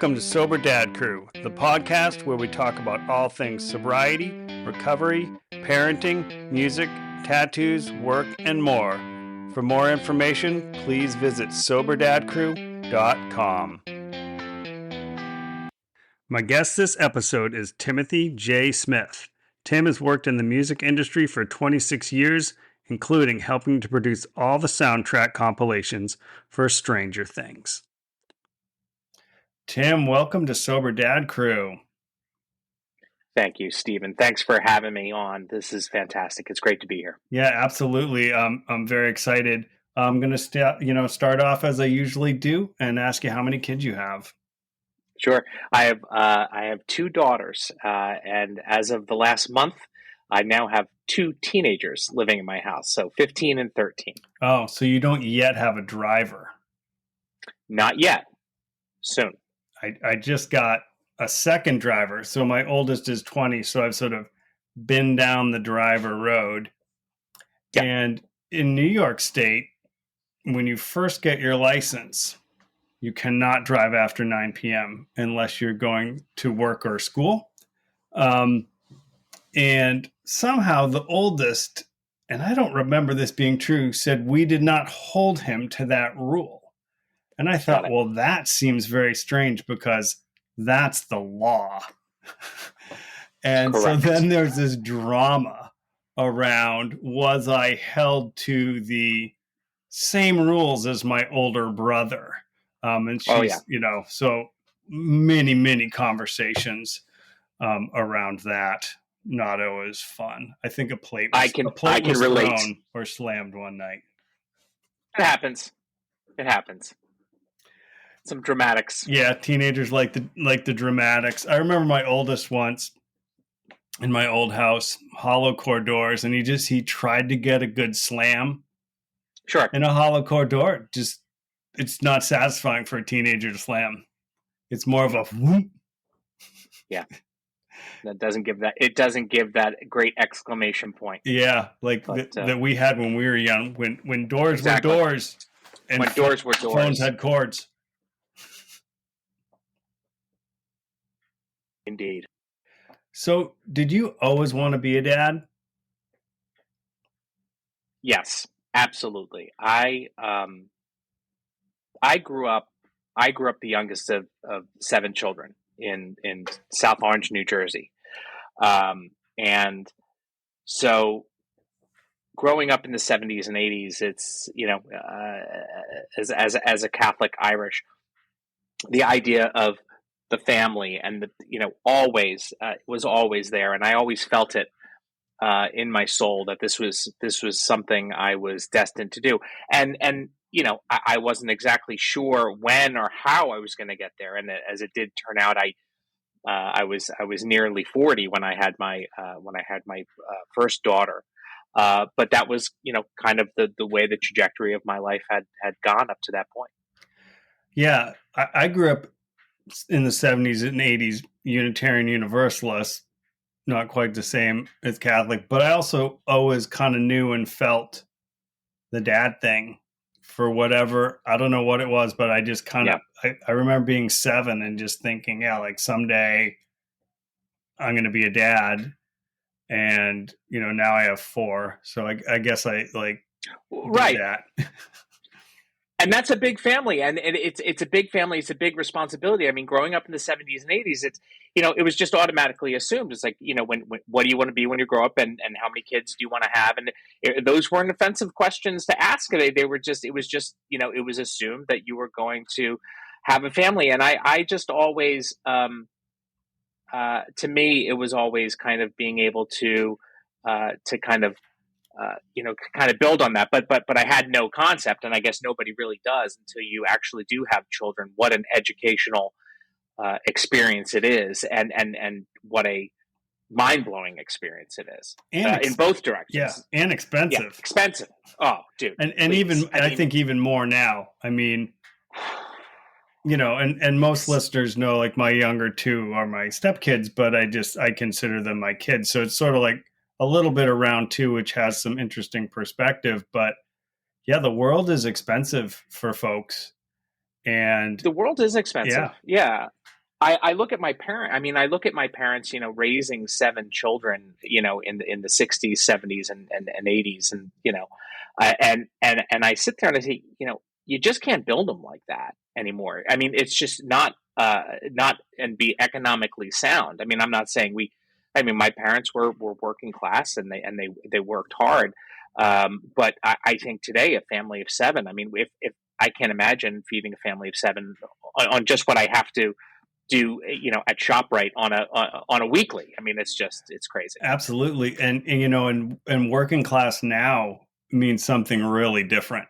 Welcome to Sober Dad Crew, the podcast where we talk about all things sobriety, recovery, parenting, music, tattoos, work, and more. For more information, please visit soberdadcrew.com. My guest this episode is Timothy J. Smith. Tim has worked in the music industry for 26 years, including helping to produce all the soundtrack compilations for Stranger Things. Tim, welcome to Sober Dad Crew. Thank you, Stephen. Thanks for having me on. This is fantastic. It's great to be here. Yeah, absolutely. I'm very excited. I'm going to start off as I usually do and ask you how many kids you have. Sure. I have two daughters, and as of the last month, I now have two teenagers living in my house, so 15 and 13. Oh, so you don't yet have a driver? Not yet. Soon. I just got a second driver. So my oldest is 20, so I've sort of been down the driver road. Yeah. And in New York State, when you first get your license, you cannot drive after 9 p.m. unless you're going to work or school. And somehow the oldest, and I don't remember this being true, said we did not hold him to that rule. And I thought, well, that seems very strange because that's the law. And correct. So then there's this drama around, was I held to the same rules as my older brother? And she's, so many conversations around that. Not always fun. I think a plate was relate. thrown or slammed one night. It happens. Some dramatics. Yeah, teenagers like the dramatics. I remember my oldest once in my old house, hollow core doors, and he tried to get a good slam. Sure. And a hollow core door, it's not satisfying for a teenager to slam. It's more of a whoop. Yeah. It doesn't give that great exclamation point. Yeah, that we had when we were young, when doors exactly. were doors and when doors were doors. Phones had cords. Indeed. So, did you always want to be a dad? Yes, absolutely. I grew up the youngest of 7 children in South Orange, New Jersey. And so growing up in the 70s and 80s, it's, as a Catholic Irish, the idea of the family and always was always there. And I always felt it in my soul that this was something I was destined to do. And I wasn't exactly sure when or how I was going to get there. And as it did turn out, I was nearly 40 when I had my first daughter. But that was, kind of the way the trajectory of my life had gone up to that point. Yeah. I grew up in the 70s and 80s, Unitarian Universalist, not quite the same as Catholic, but I also always kind of knew and felt the dad thing for whatever, I don't know what it was, but I just kind of, I remember being 7 and just thinking, someday I'm going to be a dad. And, now I have 4. So I guess I right. that. And that's a big family, and it's a big family. It's a big responsibility. I mean, growing up in the 70s and 80s, it's it was just automatically assumed. It's like when what do you want to be when you grow up, and how many kids do you want to have? And those weren't offensive questions to ask. They were just it was assumed that you were going to have a family. And I just always to me it was always kind of being able to kind of build on that, but I had no concept, and I guess nobody really does until you actually do have children, what an educational experience it is, and what a mind-blowing experience it is in both directions. Yeah, and expensive. Yeah, expensive. Oh, dude. And please. I think even more now. I mean, and most listeners know, like, my younger 2 are my stepkids, but I consider them my kids. So it's sort of like a little bit around 2, which has some interesting perspective. But yeah, the world is expensive for folks. And The world is expensive. yeah, Yeah. I look at my parent. I mean, I look at my parents. Raising seven children. In the 60s, 70s, and 80s, and and I sit there and I say, you just can't build them like that anymore. I mean, it's just not and be economically sound. I mean, I'm not saying we. I mean, my parents were working class and they worked hard. But I think today a family of seven. I mean, if I can't imagine feeding a family of seven on just what I have to do, at ShopRite on a weekly. I mean, it's crazy. absolutely. And and working class now means something really different.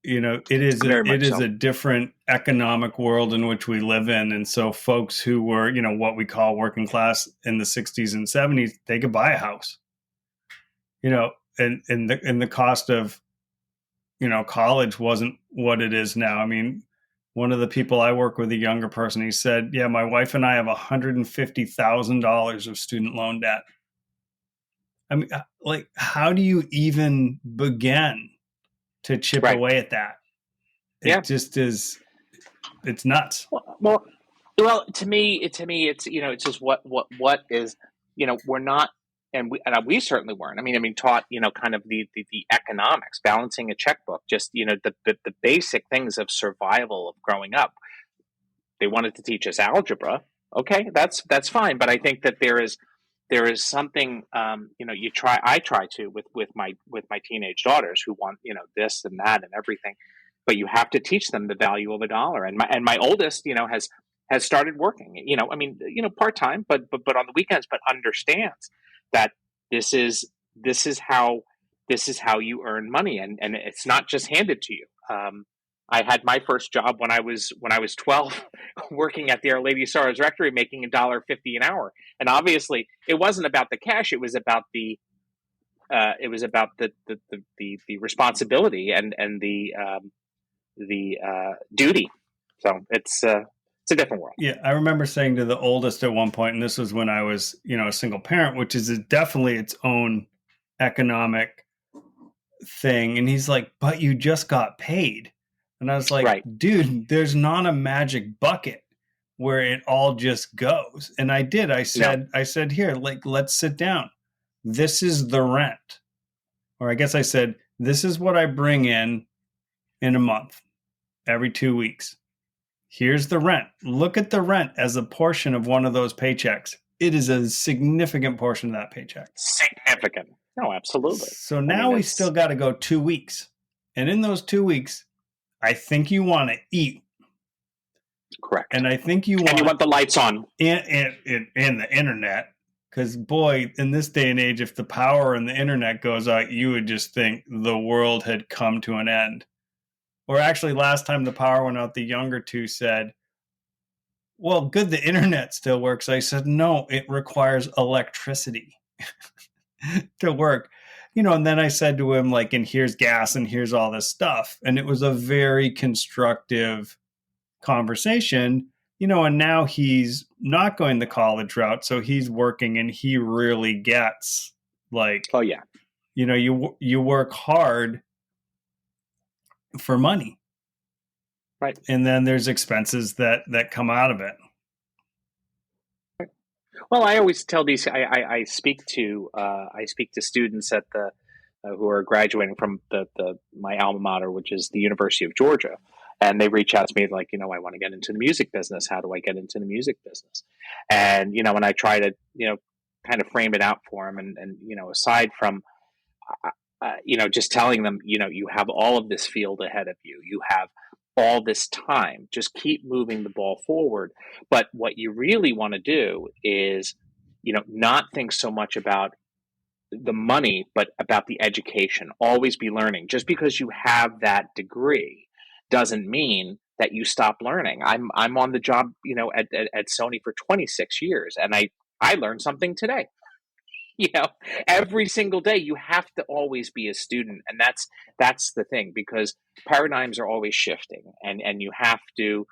Very It much is so. a different economic world in which we live in. And so folks who were, what we call working class in the 60s and 70s, they could buy a house. And the cost of college wasn't what it is now. I mean, one of the people I work with, a younger person, he said, yeah, my wife and I have $150,000 of student loan debt. I mean, like, how do you even begin to chip Right. away at that? Yeah. It just is, it's nuts. Well, to me, it's just what is, we're not, and we certainly weren't. I mean, taught, kind of the economics, balancing a checkbook, just, the basic things of survival of growing up. They wanted to teach us algebra. Okay, that's fine. But I think that there is something, I try to with my teenage daughters who want, this and that and everything, but you have to teach them the value of a dollar. And my oldest, has started working. I mean, part-time, but on the weekends, but understands that this is this is how this is how you earn money, and it's not just handed to you. I had my first job when I was 12, working at the Our Lady of Sorrows Rectory, making $1.50 an hour. And obviously, it wasn't about the cash; it was about the responsibility and the duty. So it's a different world. Yeah, I remember saying to the oldest at one point, and this was when I was, a single parent, which is definitely its own economic thing. And he's like, but you just got paid. And I was like, Right. dude, there's not a magic bucket where it all just goes. And I did. No. I said, here, like, let's sit down. This is the rent. Or I guess I said, this is what I bring in a month, every 2 weeks. Here's the rent. Look at the rent as a portion of one of those paychecks. It is a significant portion of that paycheck. Significant. No, absolutely. So I mean, now we still got to go 2 weeks. And in those 2 weeks, I think you want to eat. correct. And I think you And you want want the lights on. and the internet. Because, boy, in this day and age, if the power and the internet goes out, you would just think the world had come to an end. Or actually, last time the power went out, the younger two said, well, good, the internet still works. I said, no, it requires electricity to work. And then I said to him, like, and here's gas and here's all this stuff. And it was a very constructive conversation, and now he's not going the college route. So he's working and he really gets, like, Oh yeah. you work hard for money. Right. And then there's expenses that come out of it. Well, I always tell these. I speak to students at the who are graduating from the my alma mater, which is the University of Georgia, and they reach out to me like, I want to get into the music business. How do I get into the music business? And when I try to kind of frame it out for them, and aside from just telling them, you have all of this field ahead of you. You have all this time. Just keep moving the ball forward. But what you really want to do is, not think so much about the money, but about the education. Always be learning. Just because you have that degree doesn't mean that you stop learning. I'm on the job, at Sony for 26 years, and I learned something today. you know every single day you have to always be a student, and that's the thing, because paradigms are always shifting, and you have to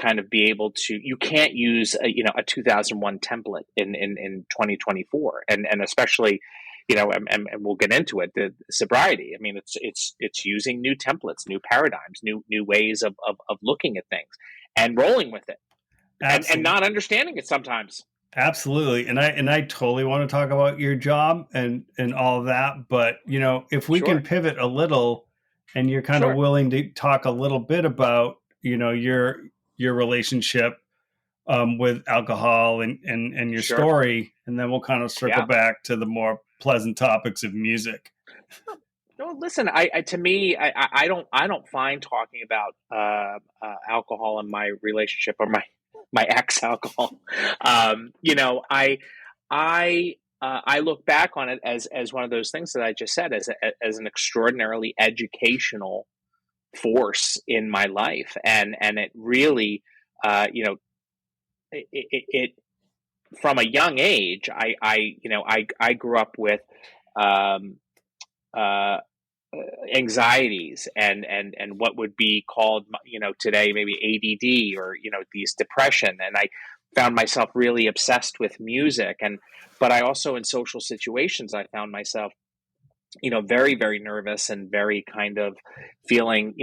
kind of be able to. You can't use a 2001 template in 2024, and especially and we'll get into it. The sobriety. I mean, it's using new templates, new paradigms, new ways of looking at things, and rolling with it, and Absolutely. not understanding it sometimes. Absolutely. And I totally want to talk about your job and all of that, but if we can Sure, pivot a little and you're kind of sure, willing to talk a little bit about, your relationship with alcohol and your sure. story, and then we'll kind of circle Yeah. back to the more pleasant topics of music. No, listen. To me, I don't find talking about alcohol in my relationship or my ex alcohol. I look back on it as one of those things that I just said as an extraordinarily educational force in my life, and it really, it from a young age, I grew up with. Um, uh, Anxieties and what would be called today maybe ADD or these depression, and I found myself really obsessed with music, and but I also in social situations I found myself very very nervous and very kind of feeling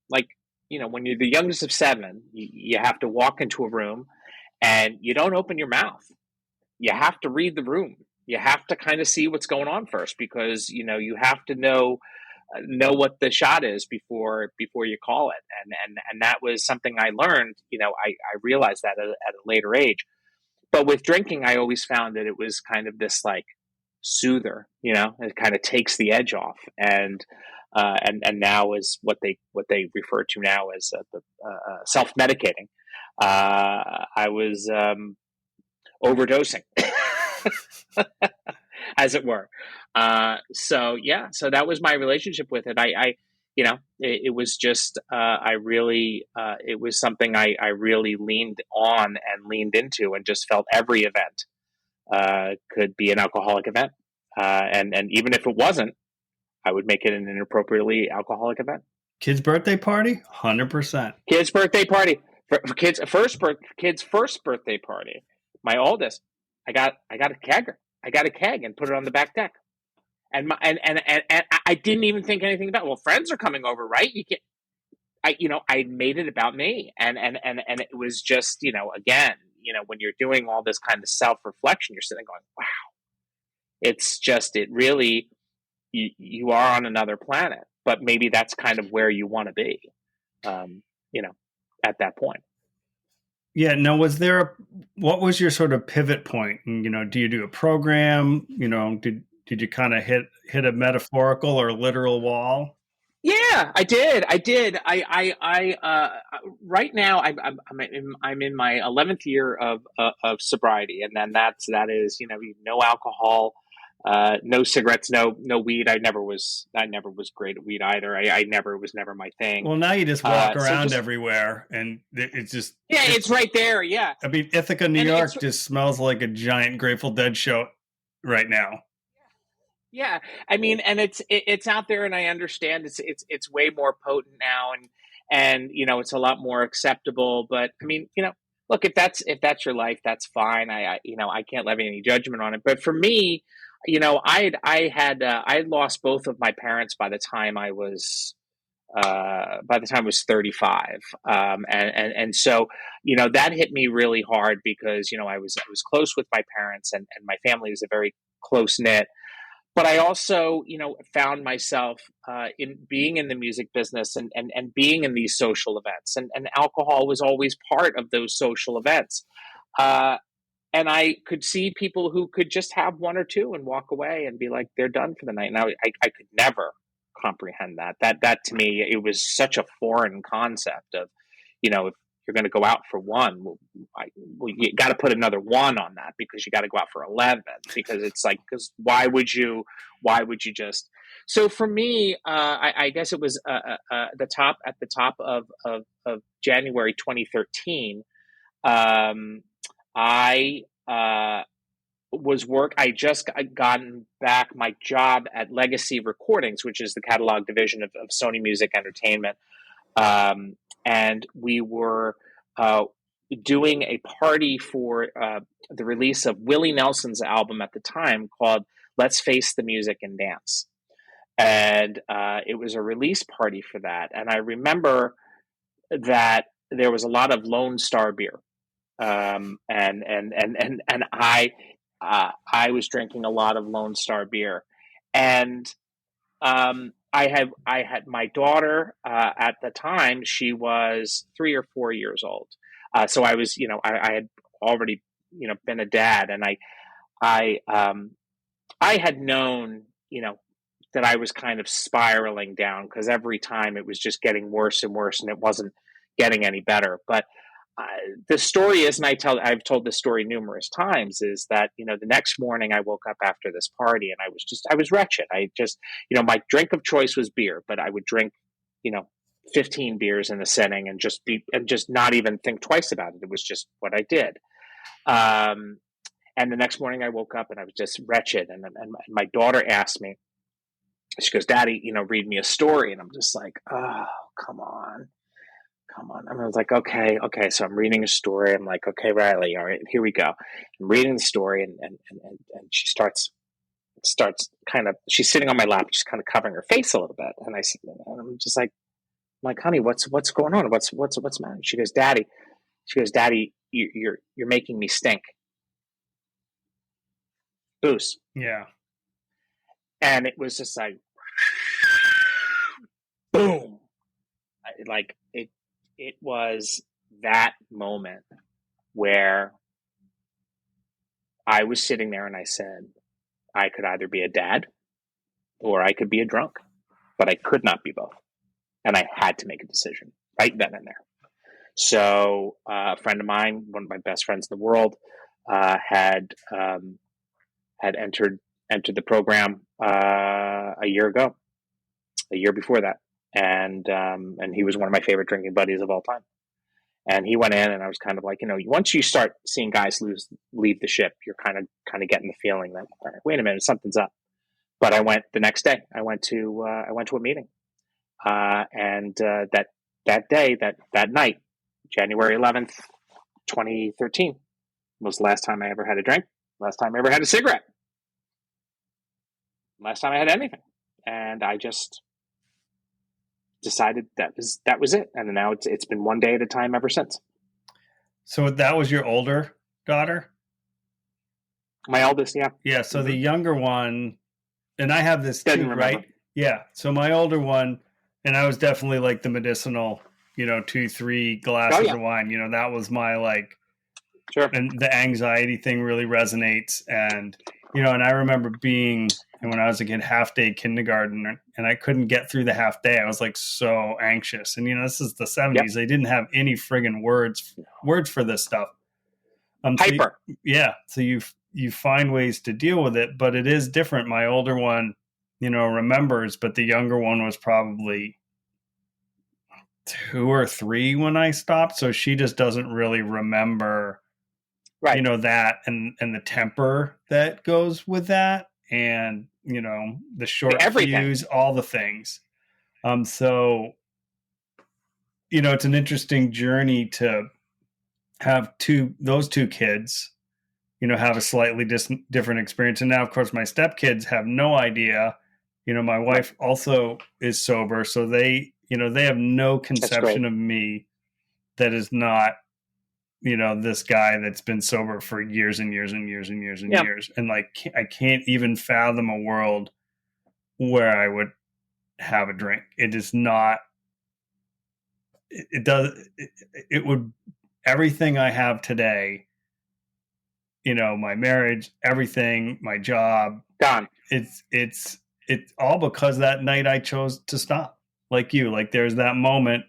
like when you're the youngest of seven, you have to walk into a room and you don't open your mouth. You have to read the room. You have to kind of see what's going on first, because you have to know what the shot is before you call it, and that was something I learned. I realized that at a later age. But with drinking, I always found that it was kind of this like soother. It kind of takes the edge off, and now is what they refer to now as self medicating. I was overdosing, as it were. So yeah, so that was my relationship with it. It was just, it was something I really leaned on and leaned into, and just felt every event could be an alcoholic event, and even if it wasn't, I would make it an inappropriately alcoholic event. Kids' birthday party, 100%. Kid's birthday party, for kid's first birthday party. My oldest, I got a kegger. I got a keg and put it on the back deck. And I didn't even think anything about it. Well, friends are coming over, right? You can I made it about me, and it was just again when you're doing all this kind of self reflection, you're sitting going, wow, it's just it really you are on another planet, but maybe that's kind of where you want to be, um, you know, at that point. Yeah. Now, what was your sort of pivot point? And, do you do a program? Did you kind of hit a metaphorical or literal wall? Yeah, I did. Right now I'm in my 11th year of sobriety, and then that is no alcohol, no cigarettes, no weed. I never was great at weed either. I never was never my thing. Well, now you just walk So around just everywhere, and it's just yeah, it's right there. Yeah, I mean, Ithaca, New and it's York, just smells like a giant Grateful Dead show right now. yeah. I mean, and it's out there, and I understand it's way more potent now, and it's a lot more acceptable. But I mean, look, if that's your life, that's fine. I can't levy any judgment on it. But for me, I had lost both of my parents by the time I was 35, and so that hit me really hard, because I was close with my parents, and my family was a very close knit, but I also, found myself in being in the music business, and being in these social events, and alcohol was always part of those social events. Uh, and I could see people who could just have one or two and walk away and be like, they're done for the night. And I could never comprehend that. That to me, it was such a foreign concept of, if you're going to go out for one, well, you got to put another one on that, because you got to go out for 11, because it's like, because why would you just, so for me, I guess it was at the top of January 2013. um, I I just gotten back my job at Legacy Recordings, which is the catalog division of Sony Music Entertainment, um, and we were uh, doing a party for the release of Willie Nelson's album at the time, called let's face the music and dance. And it was a release party for that. And I remember that there was a lot of Lone Star beer, and I was drinking a lot of Lone Star beer, and I had my daughter at the time. She was 3 or 4 years old, so I was, I had already, been a dad, and I had known, that I was kind of spiraling down because every time it was just getting worse and worse, and it wasn't getting any better. But uh, the story is, and I've told this story numerous times, is that the next morning I woke up after this party and I was wretched. I just, my drink of choice was beer, but I would drink, you know, 15 beers in a sitting and just not even think twice about it. It was just what I did. Um, and the next morning I woke up and I was just wretched. And my daughter asked me, she goes, "Daddy, read me a story." And I'm just like, "Oh, come on, come on." And I was like, okay, okay. So I'm reading a story. I'm like, "Okay, Riley, all right, here we go." I'm reading the story, and she starts kind of, she's sitting on my lap, just kind of covering her face a little bit. And I'm just like, "Honey, what's going on? What's the matter?" She goes, "Daddy, you're making me stink." Booze. Yeah. And it was just like, boom. Like it was that moment where I was sitting there and I said, I could either be a dad or I could be a drunk, but I could not be both. And I had to make a decision right then and there. So a friend of mine, one of my best friends in the world, had entered the program a year ago, a year before that, and he was one of my favorite drinking buddies of all time. And he went in, and I was kind of like, once you start seeing guys leave the ship, you're kind of getting the feeling that, all right, wait a minute, something's up. But I went the next day. I went to a meeting, and that day, that night, January 11th, 2013, was the last time I ever had a drink, last time I ever had a cigarette, last time I had anything, and I just decided that was it. And now it's been one day at a time ever since. So that was your older daughter? My eldest, yeah. Yeah. So the younger one, and I have this too, right? Yeah. So my older one, and I was definitely like the medicinal, 2-3 glasses of wine. That was my like, sure. And the anxiety thing really resonates. And, and I remember being, and when I was a kid, half day kindergarten, and I couldn't get through the half day. I was like so anxious. And this is the 70s. Yep. They didn't have any friggin' words for this stuff. Hyper. So you find ways to deal with it, but it is different. My older one, remembers, but the younger one was probably 2 or 3 when I stopped. So she just doesn't really remember, right. That and the temper that goes with that. And, the short fuse, all the things. So, it's an interesting journey to have those two kids, have a slightly different experience. And now, of course, my stepkids have no idea. My wife also is sober, so they have no conception of me that is not, this guy that's been sober for years and years and years and years and years. And like, I can't even fathom a world where I would have a drink. It is not, it would, everything I have today, my marriage, everything, my job, gone. It's all because that night I chose to stop. Like you, like there's that moment,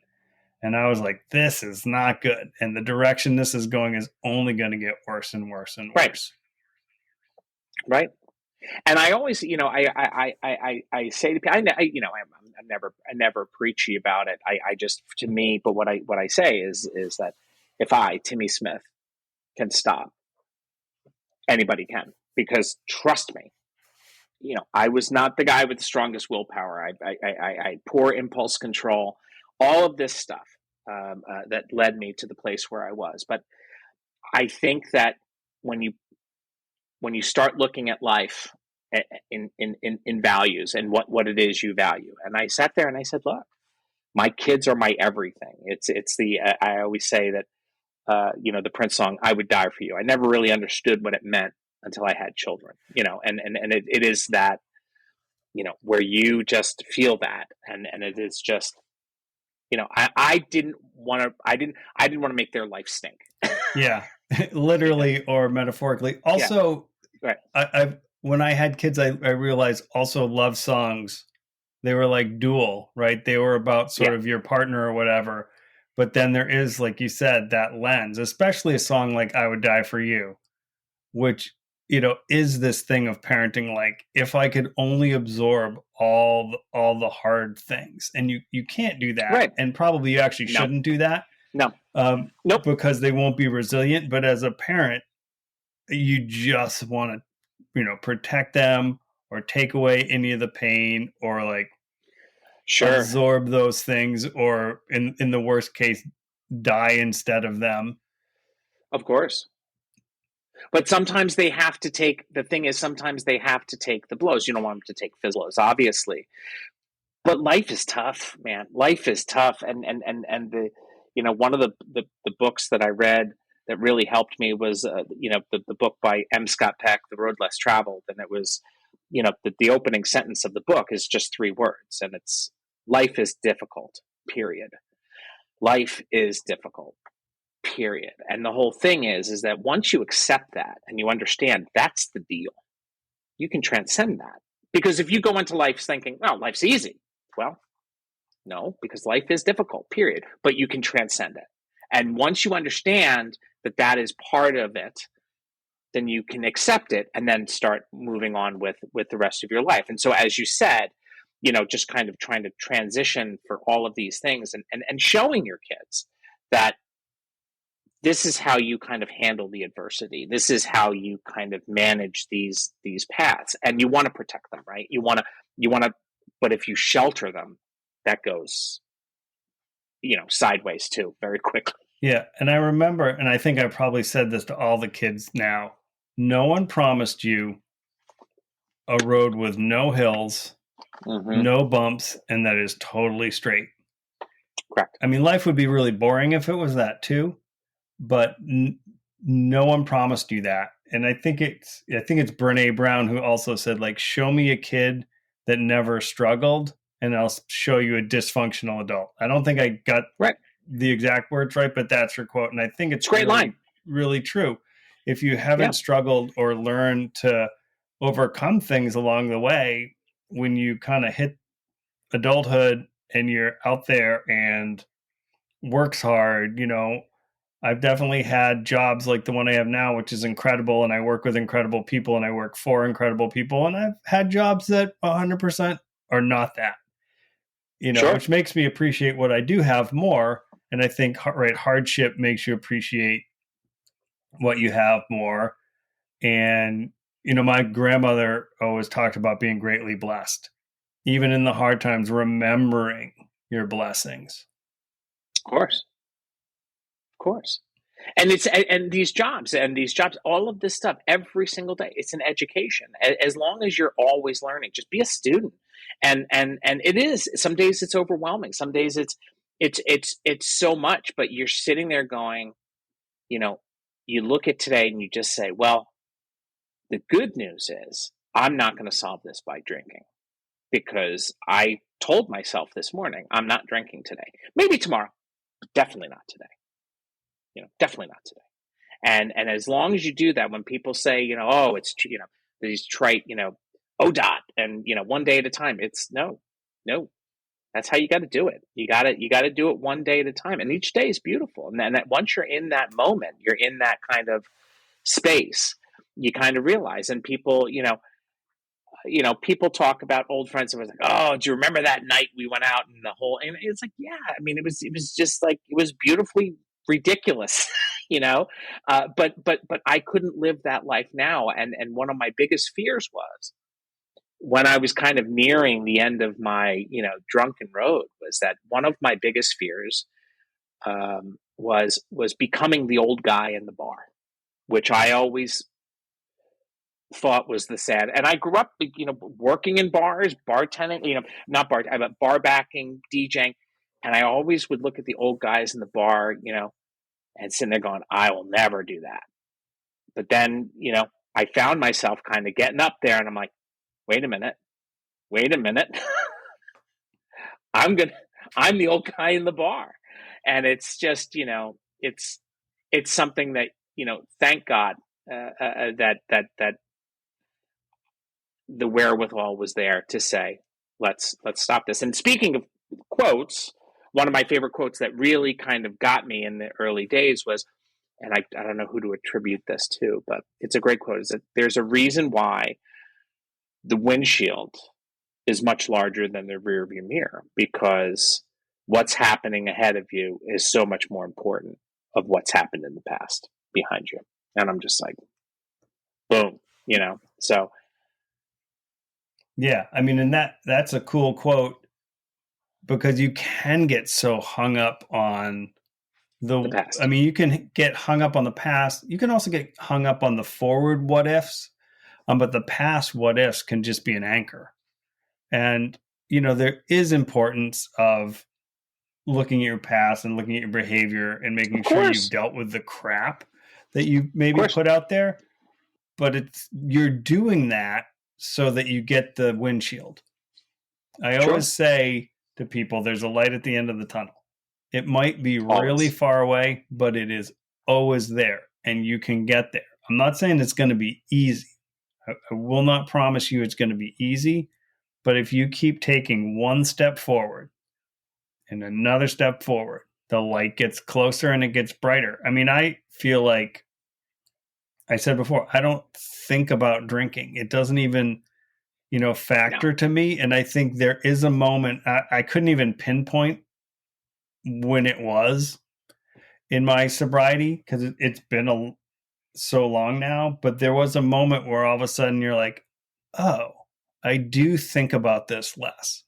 and I was like, this is not good. And the direction this is going is only going to get worse and worse and worse. Right. And I always, I say to people, I'm never preachy about it. I just, to me, but what I say is that if I, Timmy Smith, can stop, anybody can, because trust me, I was not the guy with the strongest willpower. I poor impulse control, all of this stuff that led me to the place where I was. But I think that when you start looking at life in values and what it is you value. And I sat there and I said, look, my kids are my everything. It's the I always say that the Prince song, I would die for you. I never really understood what it meant until I had children, and it is that, where you just feel that. And it is just, I didn't want to make their life stink. Yeah, literally or metaphorically. Yeah. Also, Right. I when I had kids, I realized also love songs, they were like dual, right? They were about sort Yeah. of your partner or whatever. But then there is, like you said, that lens, especially a song like I Would Die for You, which, is this thing of parenting. Like, if I could only absorb all the hard things, and you can't do that. Right. And probably you actually No. shouldn't do that. No. Nope. Because they won't be resilient. But as a parent, you just want to, protect them or take away any of the pain, or like Sure. absorb those things, or in the worst case, die instead of them. Of course. But sometimes they have to take, the thing is, sometimes they have to take the blows. You don't want them to take physical blows, obviously. But life is tough, man. Life is tough. And one of the books that I read that really helped me was, the book by M. Scott Peck, The Road Less Traveled. And it was, the opening sentence of the book is just 3 words. And it's, life is difficult, period. Life is difficult, period. And the whole thing is that once you accept that and you understand that's the deal, you can transcend that. Because if you go into life thinking, well, life's easy, well, no, because life is difficult, period. But you can transcend it. And once you understand that that is part of it, then you can accept it and then start moving on with the rest of your life. And so, as you said, just kind of trying to transition for all of these things, and showing your kids that this is how you kind of handle the adversity. This is how you kind of manage these paths, and you want to protect them, right? You want to, but if you shelter them, that goes, sideways too, very quickly. Yeah, and I remember, and I think I probably said this to all the kids now. No one promised you a road with no hills, no bumps, and that is totally straight. Correct. I mean, life would be really boring if it was that too, but no one promised you that. And I think it's Brene Brown who also said, like, show me a kid that never struggled, and I'll show you a dysfunctional adult. I don't think I got the exact words right, but that's her quote. And I think it's great line. Really true. If you haven't struggled or learned to overcome things along the way, when you kind of hit adulthood and you're out there and works hard, I've definitely had jobs like the one I have now, which is incredible. And I work with incredible people and I work for incredible people. And I've had jobs that 100% are not that, which makes me appreciate what I do have more. And I think, right, hardship makes you appreciate what you have more. And, my grandmother always talked about being greatly blessed, even in the hard times, remembering your blessings. Of course. And these jobs, all of this stuff, every single day, it's an education. As long as you're always learning, just be a student. And it is, some days it's overwhelming. Some days it's so much, but you're sitting there going, you look at today and you just say, well, the good news is I'm not going to solve this by drinking, because I told myself this morning, I'm not drinking today. Maybe tomorrow, but definitely not today. Definitely not today. And as long as you do that, when people say, oh, it's, these trite, ODOT, and, one day at a time, it's no, that's how you got to do it. You got to do it one day at a time. And each day is beautiful. And then once you're in that moment, you're in that kind of space, you kind of realize. And people, people talk about old friends and was like, oh, do you remember that night we went out and the whole, and it's like, yeah, I mean, it was just like, it was beautifully ridiculous, but I couldn't live that life now. And one of my biggest fears was, when I was kind of nearing the end of my, drunken road, was that one of my biggest fears was becoming the old guy in the bar, which I always thought was the sad. And I grew up, working in bars, bartending, not bar, but bar backing, DJing. And I always would look at the old guys in the bar, and sitting there going, I will never do that. But then, I found myself kind of getting up there and I'm like, wait a minute, wait a minute. I'm going to, I'm the old guy in the bar. And it's just, it's something that, thank God, that the wherewithal was there to say, let's stop this. And speaking of quotes, one of my favorite quotes that really kind of got me in the early days was, and I don't know who to attribute this to, but it's a great quote, is that there's a reason why the windshield is much larger than the rear view mirror, because what's happening ahead of you is so much more important of what's happened in the past behind you. And I'm just like, boom, so. Yeah. I mean, and that's a cool quote, because you can get so hung up on the past. I mean, you can get hung up on the past. You can also get hung up on the forward what ifs, but the past what ifs can just be an anchor. And, there is importance of looking at your past and looking at your behavior and making sure you've dealt with the crap that you maybe put out there. But you're doing that so that you get the windshield. I always say to people, there's a light at the end of the tunnel. It might be really far away, but it is always there and you can get there. I'm not saying it's going to be easy. I will not promise you it's going to be easy, but if you keep taking one step forward and another step forward, the light gets closer and it gets brighter. I mean, I feel like I said before, I don't think about drinking. It doesn't even, factor to me. And I think there is a moment, I couldn't even pinpoint when it was in my sobriety, because it's been so long now, but there was a moment where all of a sudden you're like, oh, I do think about this less.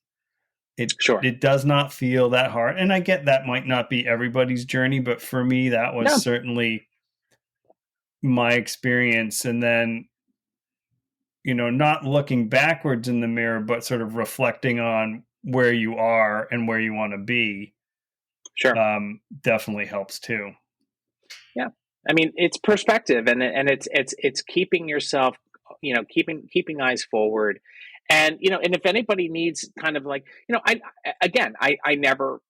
It does not feel that hard. And I get that might not be everybody's journey, but for me, that was certainly my experience. And then, not looking backwards in the mirror, but sort of reflecting on where you are and where you want to be. Definitely helps too. Yeah. I mean, it's perspective, and it's keeping yourself, keeping eyes forward. And, and if anybody needs kind of like, I never,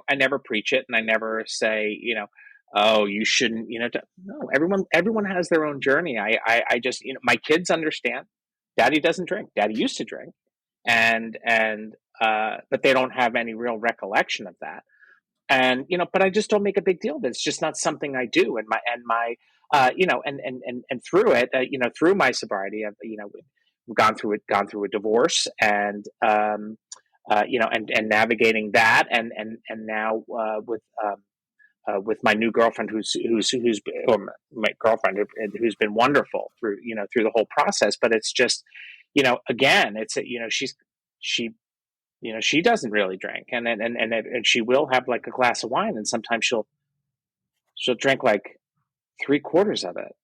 I never preach it, and I never say, oh, you shouldn't, no, everyone has their own journey. I just, my kids understand. Daddy doesn't drink. Daddy used to drink, but they don't have any real recollection of that. And, but I just don't make a big deal of it. It's just not something I do. And through it, through my sobriety, I've, gone through a divorce, and, and navigating that. And now, with my new girlfriend, or my girlfriend who's been wonderful through the whole process. But it's just, again, it's, she doesn't really drink, and she will have like a glass of wine, and sometimes she'll drink like 3/4 of it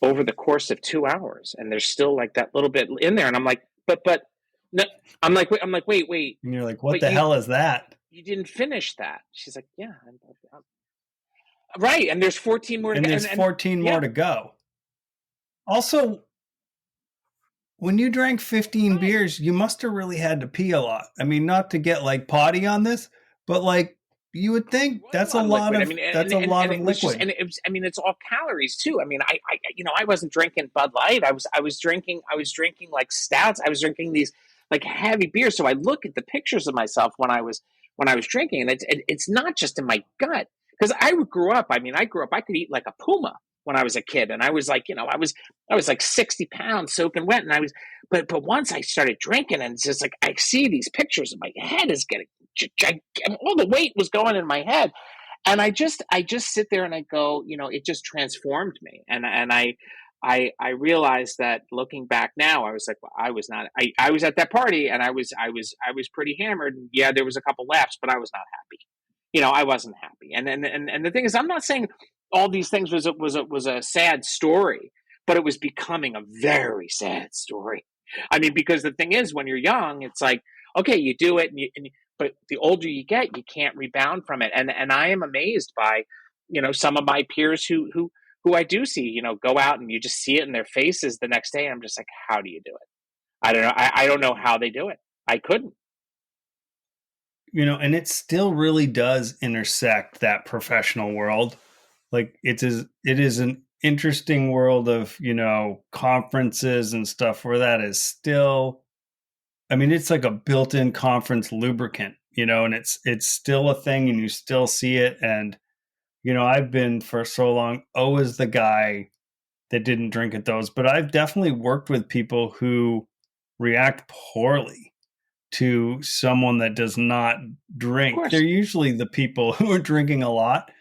over the course of 2 hours, and there's still like that little bit in there, and I'm like, but no, I'm like, wait, and you're like, what the hell is that? You didn't finish that. She's like, yeah, right, and there's 14 more, and there's 14 more to go. Also, when you drank 15 beers, you must have really had to pee a lot. I mean, not to get like potty on this, but like you would think that's a lot of liquid. And it was, I mean, it's all calories too. I mean, I wasn't drinking Bud Light. I was drinking like stouts. I was drinking these like heavy beers. So I look at the pictures of myself when I was drinking, and it's not just in my gut, because I grew up. I could eat like a puma when I was a kid, and I was like, I was like 60 pounds soaking wet, and but once I started drinking, and it's just like I see these pictures, and my head is getting all the weight was going in my head, and I just sit there and I go, it just transformed me, and I realized that looking back now, I was like, well, I was not. I was at that party, and I was pretty hammered. And yeah, there was a couple laughs, but I was not happy. I wasn't happy, and the thing is, I'm not saying all these things was a sad story, but it was becoming a very sad story. I mean, because the thing is, when you're young, it's like, okay, you do it, but the older you get, you can't rebound from it. And I am amazed by, some of my peers who I do see, go out and you just see it in their faces the next day. And I'm just like, how do you do it? I don't know. I don't know how they do it. I couldn't. And it still really does intersect that professional world. Like it is an interesting world of, conferences and stuff where that is still, I mean, it's like a built-in conference lubricant, and it's still a thing and you still see it. And, I've been for so long always the guy that didn't drink at those, but I've definitely worked with people who react poorly to someone that does not Of drink. They're course. usually the people who are drinking a lot.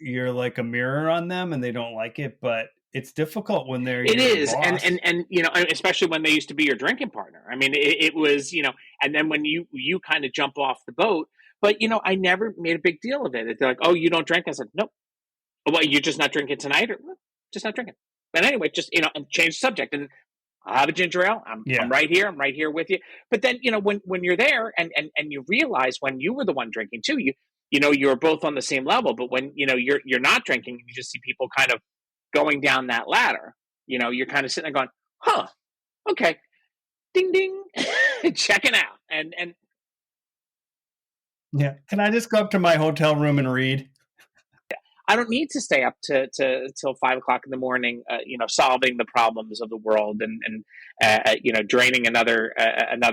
You're like a mirror on them and they don't like it, but it's difficult when they're It your is, and boss. especially when they used to be your drinking partner. I mean, it was, and then when you kind of jump off the boat, but I never made a big deal of it. They're like, "Oh, you don't drink?" I said, "Nope." "Well, you're just not drinking tonight," or "Well, just not drinking. But anyway, just and change the subject, and I'll have a ginger ale. I'm Yeah. right here. I'm right here with you. But then when you're there and you realize when you were the one drinking too, you're both on the same level. But when you're not drinking, you just see people kind of going down that ladder. You're kind of sitting there going, "Huh, okay, ding ding, checking out." And Yeah. Can I just go up to my hotel room and read? I don't need to stay up to till 5 o'clock in the morning, solving the problems of the world and draining another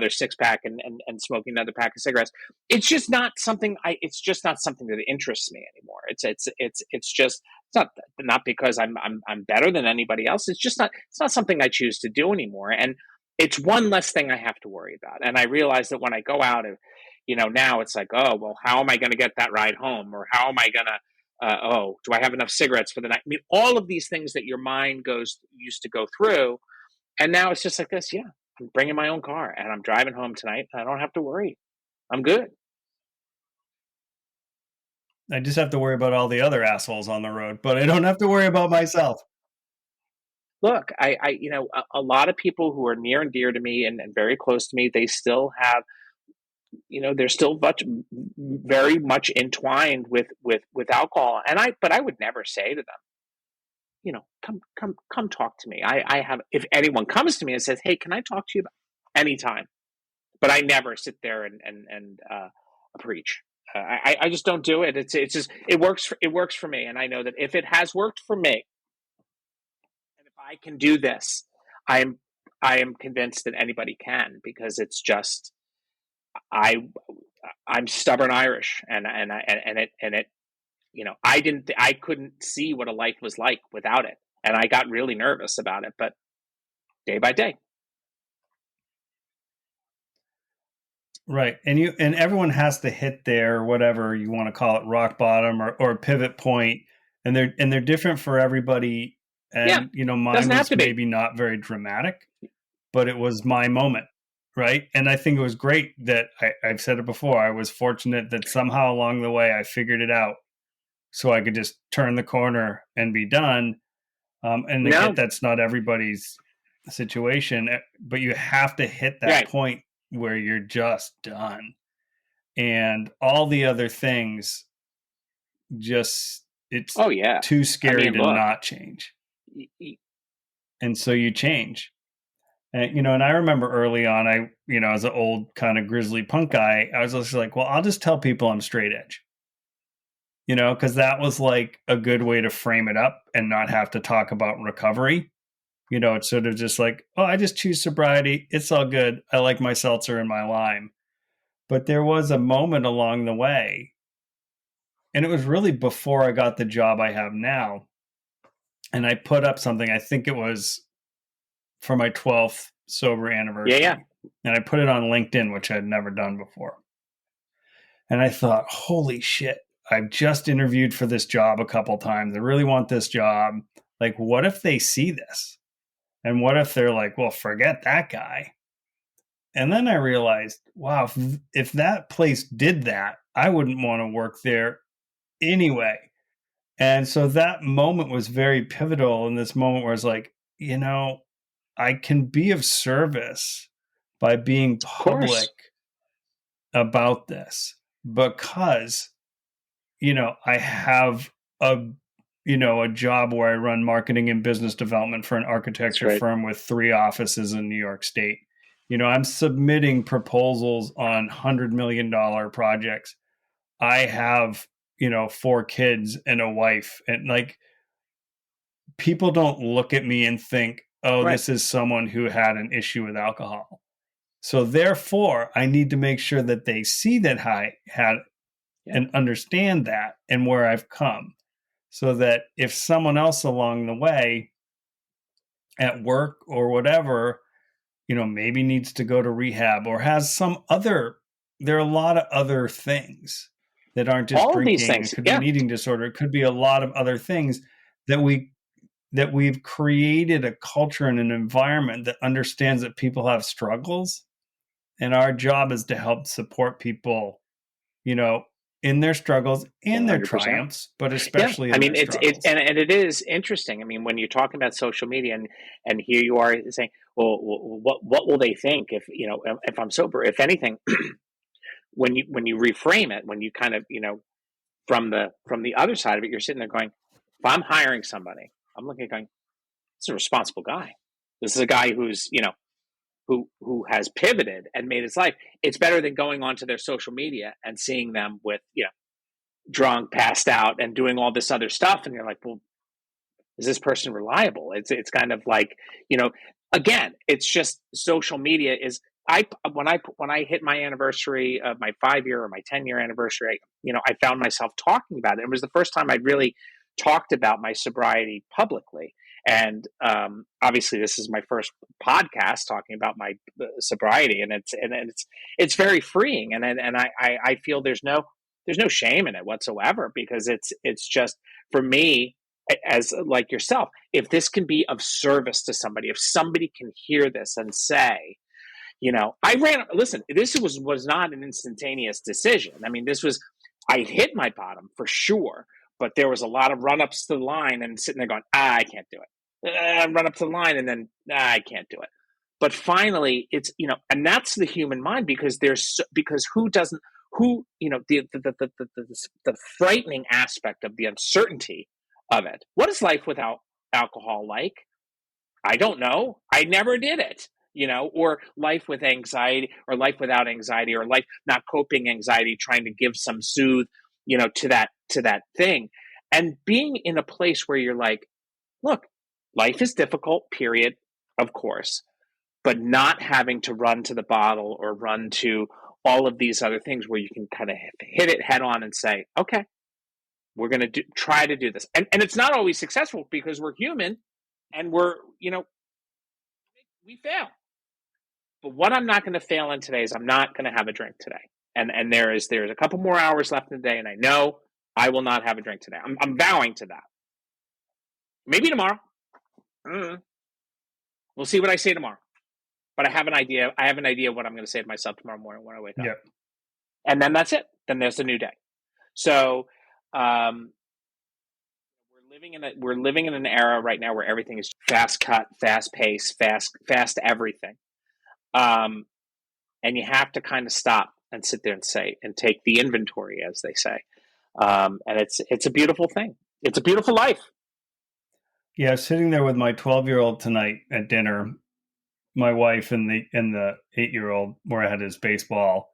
6 pack and smoking another pack of cigarettes. It's just not something It's just not something that interests me anymore. It's just it's not because I'm better than anybody else. It's not something I choose to do anymore. And it's one less thing I have to worry about. And I realize that when I go out, now it's like, oh well, how am I going to get that ride home, or how am I going to oh, do I have enough cigarettes for the night? I mean, all of these things that your mind used to go through, and now it's just like this. Yeah, I'm bringing my own car, and I'm driving home tonight. I don't have to worry. I'm good. I just have to worry about all the other assholes on the road, but I don't have to worry about myself. Look, a lot of people who are near and dear to me and very close to me, they still have, they're still very much entwined with alcohol, but I would never say to them, come talk to me. I have, if anyone comes to me and says, "Hey, can I talk to you about anytime?" But I never sit there and preach. I just don't do it. It's just it works for me, and I know that if it has worked for me, and if I can do this, I am I am convinced that anybody can, because it's just I I'm stubborn Irish, and it I couldn't see what a life was like without it, and I got really nervous about it, but day by day. Right. And everyone has to hit their, whatever you want to call it, rock bottom or pivot point, and they're different for everybody. Yeah, And mine doesn't have was to be. maybe not very dramatic, but it was my moment, right? And I think it was great that I've said it before. I was fortunate that somehow along the way I figured it out, so I could just turn the corner and be done. And I get No, that's not everybody's situation, but you have to hit that right. point where you're just done, and all the other things just, it's Oh yeah. too I scary mean, to look. not change. And so you change. And I remember early on, as an old kind of grizzly punk guy, I was just like, well, I'll just tell people I'm straight edge, because that was like a good way to frame it up and not have to talk about recovery. It's sort of just like, oh, I just choose sobriety. It's all good. I like my seltzer and my lime. But there was a moment along the way, and it was really before I got the job I have now. And I put up something, I think it was for my 12th sober Yeah, yeah. anniversary. And I put it on LinkedIn, which I'd never done before. And I thought, holy shit, I've just interviewed for this job a couple times. I really want this job. Like, what if they see this? And what if they're like, well, forget that guy? And then I realized, wow, if that place did that, I wouldn't want to work there anyway. And so that moment was very pivotal in this moment where it's like, I can be of service by being Of course. public about this because, I have a, a job where I run marketing and business development for an That's architecture right. firm with 3 offices in New York State. I'm submitting proposals on $100 million projects. I have, 4 kids and a wife, and like, people don't look at me and think, oh, Right. this is someone who had an issue with alcohol. So therefore, I need to make sure that they see that I had Yeah. and understand that and where I've come. So that if someone else along the way at work or whatever, maybe needs to go to rehab or has some other, there are a lot of other things that aren't just All of these drinking. It things. could be an Yeah. eating disorder. It could be a lot of other things that we've created a culture and an environment that understands that people have struggles, and our job is to help support people, you know, in their struggles and their 100%. triumphs, but Yeah, especially I in mean their it struggles. and it is interesting. I mean, when you're talking about social media and here you are saying, well, what will they think if if I'm sober? If anything, when you reframe it, when you kind of from the other side of it, you're sitting there going, if I'm hiring somebody, I'm looking at going, this is a responsible guy. This is a guy who's who has pivoted and made his life. It's better than going onto their social media and seeing them with drunk, passed out, and doing all this other stuff, and you're like, well, is this person reliable? It's kind of like, you know, again, it's just social media is. When I hit my anniversary of my 5 year or my 10 year anniversary, I found myself talking about it. It was the first time I'd really talked about my sobriety publicly, and obviously this is my first podcast talking about my sobriety, and it's very freeing, and I feel there's no shame in it whatsoever, because it's just, for me, as like yourself, if this can be of service to somebody, if somebody can hear this and say, I ran, listen, this was not an instantaneous decision. I mean, I hit my bottom for sure, but there was a lot of run-ups to the line and sitting there going, I can't do it. Run up to the line and then I can't do it. But finally, it's, and that's the human mind, because because who doesn't, the frightening aspect of the uncertainty of it. What is life without alcohol like? I don't know. I never did it. Or life with anxiety, or life without anxiety, or life not coping anxiety, trying to give some soothe, to that thing. And being in a place where you're like, look, life is difficult, period, of course, but not having to run to the bottle or run to all of these other things, where you can kind of hit it head on and say, okay, we're going to try to do this. And it's not always successful, because we're human, and we fail. But what I'm not going to fail in today is I'm not going to have a drink today. And there's a couple more hours left in the day, and I know I will not have a drink today. I'm vowing to that. Maybe tomorrow. Mm. We'll see what I say tomorrow. But I have an idea. I have an idea what I'm going to say to myself tomorrow morning when I wake up. Yeah. And then that's it. Then there's a new day. So um, we're living in an era right now where everything is fast cut, fast pace, fast everything. Um, and you have to kind of stop and sit there and take the inventory, as they say. And it's a beautiful thing. It's a beautiful life. Yeah, sitting there with my 12-year-old tonight at dinner, my wife and the 8-year-old, where I had his baseball,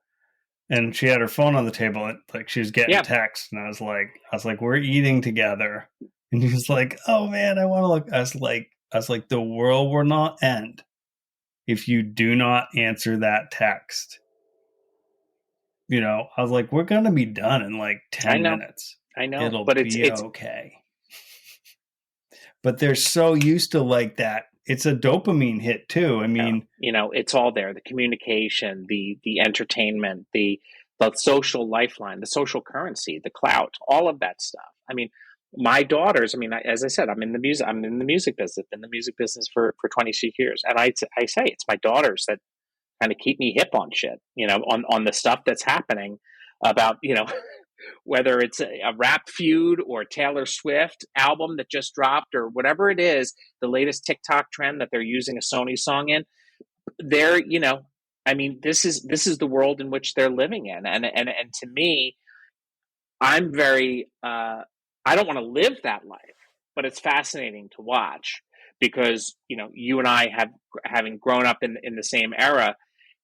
and she had her phone on the table, and like she was getting Yeah, texts, and I was like, we're eating together, and he was like, oh man, I want to look. I was like, the world will not end if you do not answer that text. I was like, we're gonna be done in like I 10 know, minutes. I know, It'll but it's be it's okay. But they're so used to like that. It's a dopamine hit too. I mean, it's all there: the communication, the entertainment, the social lifeline, the social currency, the clout, all of that stuff. I mean, my daughters. I mean, as I said, I'm in the music. I'm in the music business. Been in the music business for 26 years, and I say it's my daughters that kind of keep me hip on shit. On the stuff that's happening about whether it's a rap feud or Taylor Swift album that just dropped or whatever it is, the latest TikTok trend that they're using a Sony song in, they're, I mean, this is the world in which they're living in. And to me, I'm very, I don't want to live that life, but it's fascinating to watch because, you and I having grown up in the same era,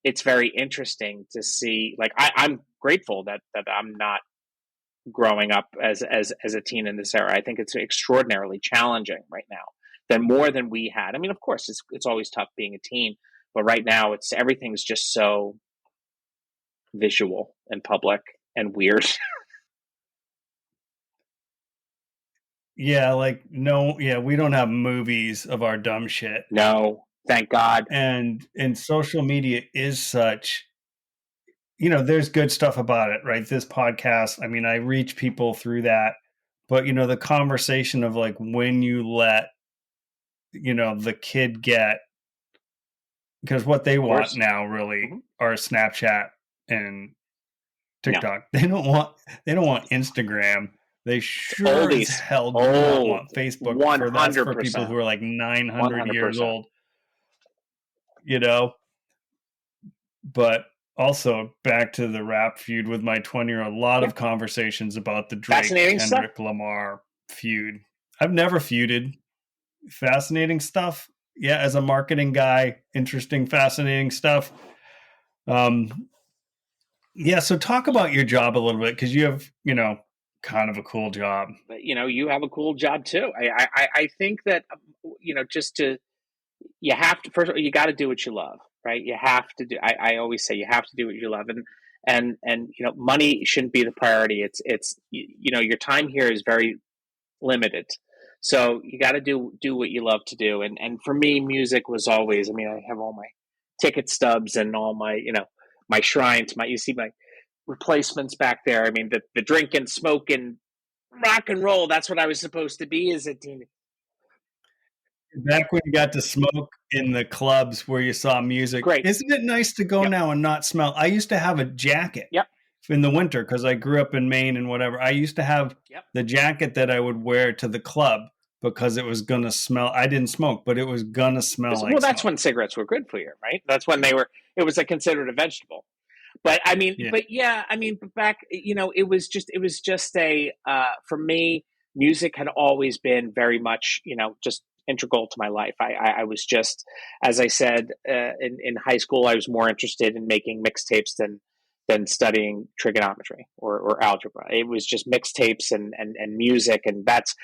it's very interesting to see, like, I'm grateful that I'm not growing up as a teen in this era. I think it's extraordinarily challenging right now than more than we had. I mean, of course, it's always tough being a teen, but right now everything's just so visual and public and weird. Yeah, like no, yeah, we don't have movies of our dumb shit. No, thank God. And social media is such, there's good stuff about it, right? This podcast, I mean, I reach people through that, but the conversation of like when you let the kid get, because what they want now really Mm-hmm. are Snapchat and No, TikTok. They don't want Instagram. They sure as oldies, hell do not old, want Facebook. one That's hundred for people percent, who are like one 900 hundred years percent. old, you know. But also back to the rap feud with my 20-year-old. A lot Yeah, of conversations about the Drake fascinating stuff. Kendrick Lamar feud. I've never feuded. Fascinating stuff. Yeah, as a marketing guy, interesting, fascinating stuff. Yeah, so talk about your job a little bit because you have, kind of a cool job. But you have a cool job too. I think that just to you have to, first of all, you got to do what you love, right? You have to do. I always say you have to do what you love, and money shouldn't be the priority. It's your time here is very limited, so you got to do what you love to do. And for me, music was always. I mean, I have all my ticket stubs and all my my shrines. You see my replacements back there. I mean, the drinking, smoking, rock and roll. That's what I was supposed to be as a teen. Back when you got to smoke in the clubs where you saw music, Great. isn't it nice to go Yep. now and not smell? I used to have a jacket Yep. in the winter because I grew up in Maine and whatever. I used to have Yep. the jacket that I would wear to the club because it was going to smell. I didn't smoke, but it was going to smell like Well, that's smoke. when cigarettes were good for you, right? That's when they were. It was considered a vegetable. But I mean, Yeah. but back, it was just a for me, music had always been very much, just integral to my life. I was just, as I said, in high school, I was more interested in making mixtapes than studying trigonometry or algebra. It was just mixtapes and music, and that's,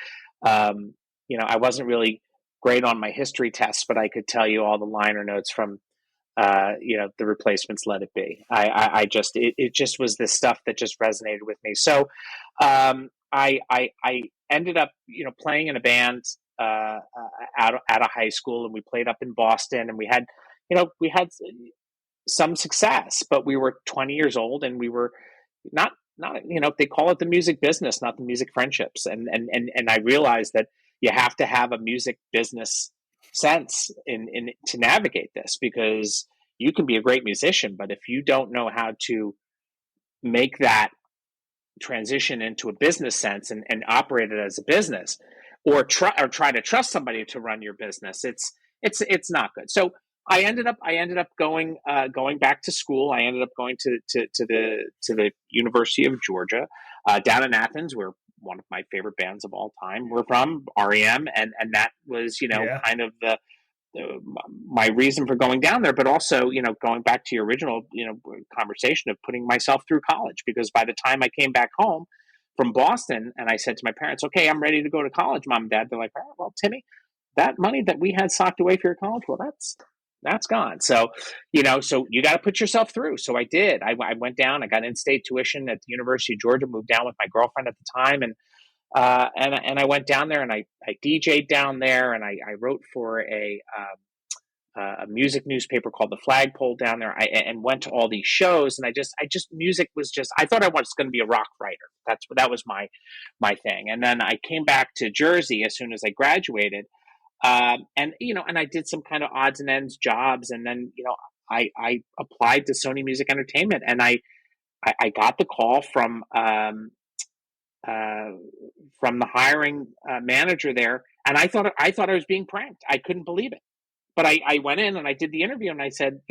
I wasn't really great on my history tests, but I could tell you all the liner notes from the Replacements, Let It Be. I just it just was this stuff that just resonated with me. So I ended up playing in a band out of high school, and we played up in Boston, and we had some success, but we were 20 years old, and we were not they call it the music business, not the music friendships, and I realized that you have to have a music business sense in to navigate this, because you can be a great musician, but if you don't know how to make that transition into a business sense and operate it as a business, or try to trust somebody to run your business, it's not good. So I ended up going back to school. I ended up going to the University of Georgia down in Athens, where one of my favorite bands of all time were from, REM, and that was Yeah. kind of my reason for going down there, but also going back to your original conversation of putting myself through college, because by the time I came back home from Boston and I said to my parents, okay, I'm ready to go to college, Mom and Dad, they're like, oh, well, Timmy, that money that we had socked away for your college, well, that's gone. So so you got to put yourself through. So I did. I went down, I got in-state tuition at the University of Georgia, moved down with my girlfriend at the time, and I went down there, and I DJ'd down there, and I wrote for a music newspaper called The Flagpole down there. And went to all these shows, and music was just, I thought I was going to be a rock writer. That was my thing. And then I came back to Jersey as soon as I graduated, and I did some kind of odds and ends jobs, and then I applied to Sony Music Entertainment, and I got the call from uh, from the hiring manager there, and I thought I was being pranked. I couldn't believe it. But I went in and I did the interview, and I said,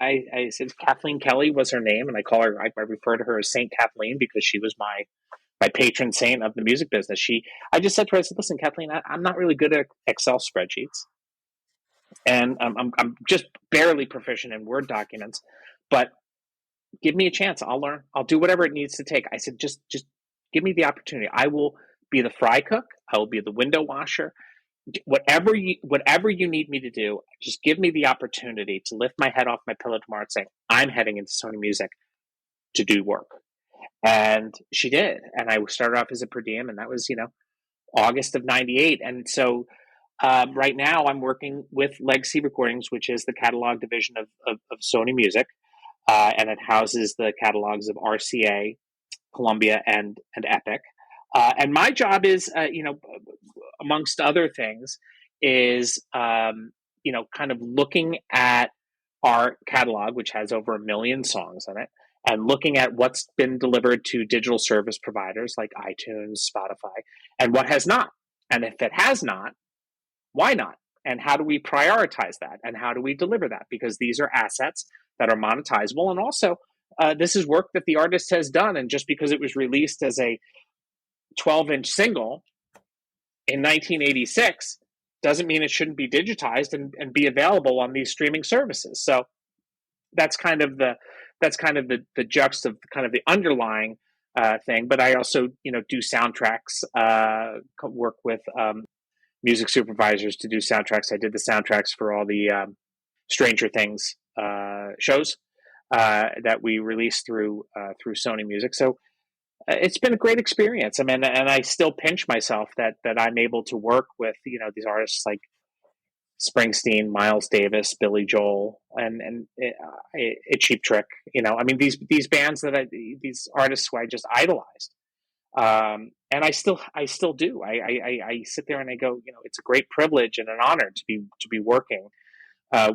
I said Kathleen Kelly was her name, and I call her. I refer to her as Saint Kathleen because she was my patron saint of the music business. I just said to her, I said, listen, Kathleen, I'm not really good at Excel spreadsheets, and I'm just barely proficient in Word documents, but give me a chance. I'll learn. I'll do whatever it needs to take. I said, just give me the opportunity. I will be the fry cook. I will be the window washer. Whatever you need me to do, just give me the opportunity to lift my head off my pillow tomorrow and say, I'm heading into Sony Music to do work. And she did. And I started off as a per diem, and that was, August of 98. And so right now I'm working with Legacy Recordings, which is the catalog division of Sony Music. And it houses the catalogs of RCA, Columbia, and Epic. And my job is, amongst other things, is kind of looking at our catalog, which has over 1 million songs in it, and looking at what's been delivered to digital service providers like iTunes, Spotify, and what has not. And if it has not, why not? And how do we prioritize that? And how do we deliver that? Because these are assets that are monetizable. And also, this is work that the artist has done. And just because it was released as a 12-inch single in 1986 doesn't mean it shouldn't be digitized and be available on these streaming services. So that's kind of the juxt of kind of the underlying thing. But I also do soundtracks, work with music supervisors to do soundtracks. I did the soundtracks for all the Stranger Things shows that we released through Sony Music. So it's been a great experience. I mean, and I still pinch myself that I'm able to work with these artists like Springsteen, Miles Davis, Billy Joel, and a Cheap Trick. I mean these bands these artists who I just idolized. And I still do. I sit there and I go, it's a great privilege and an honor to be working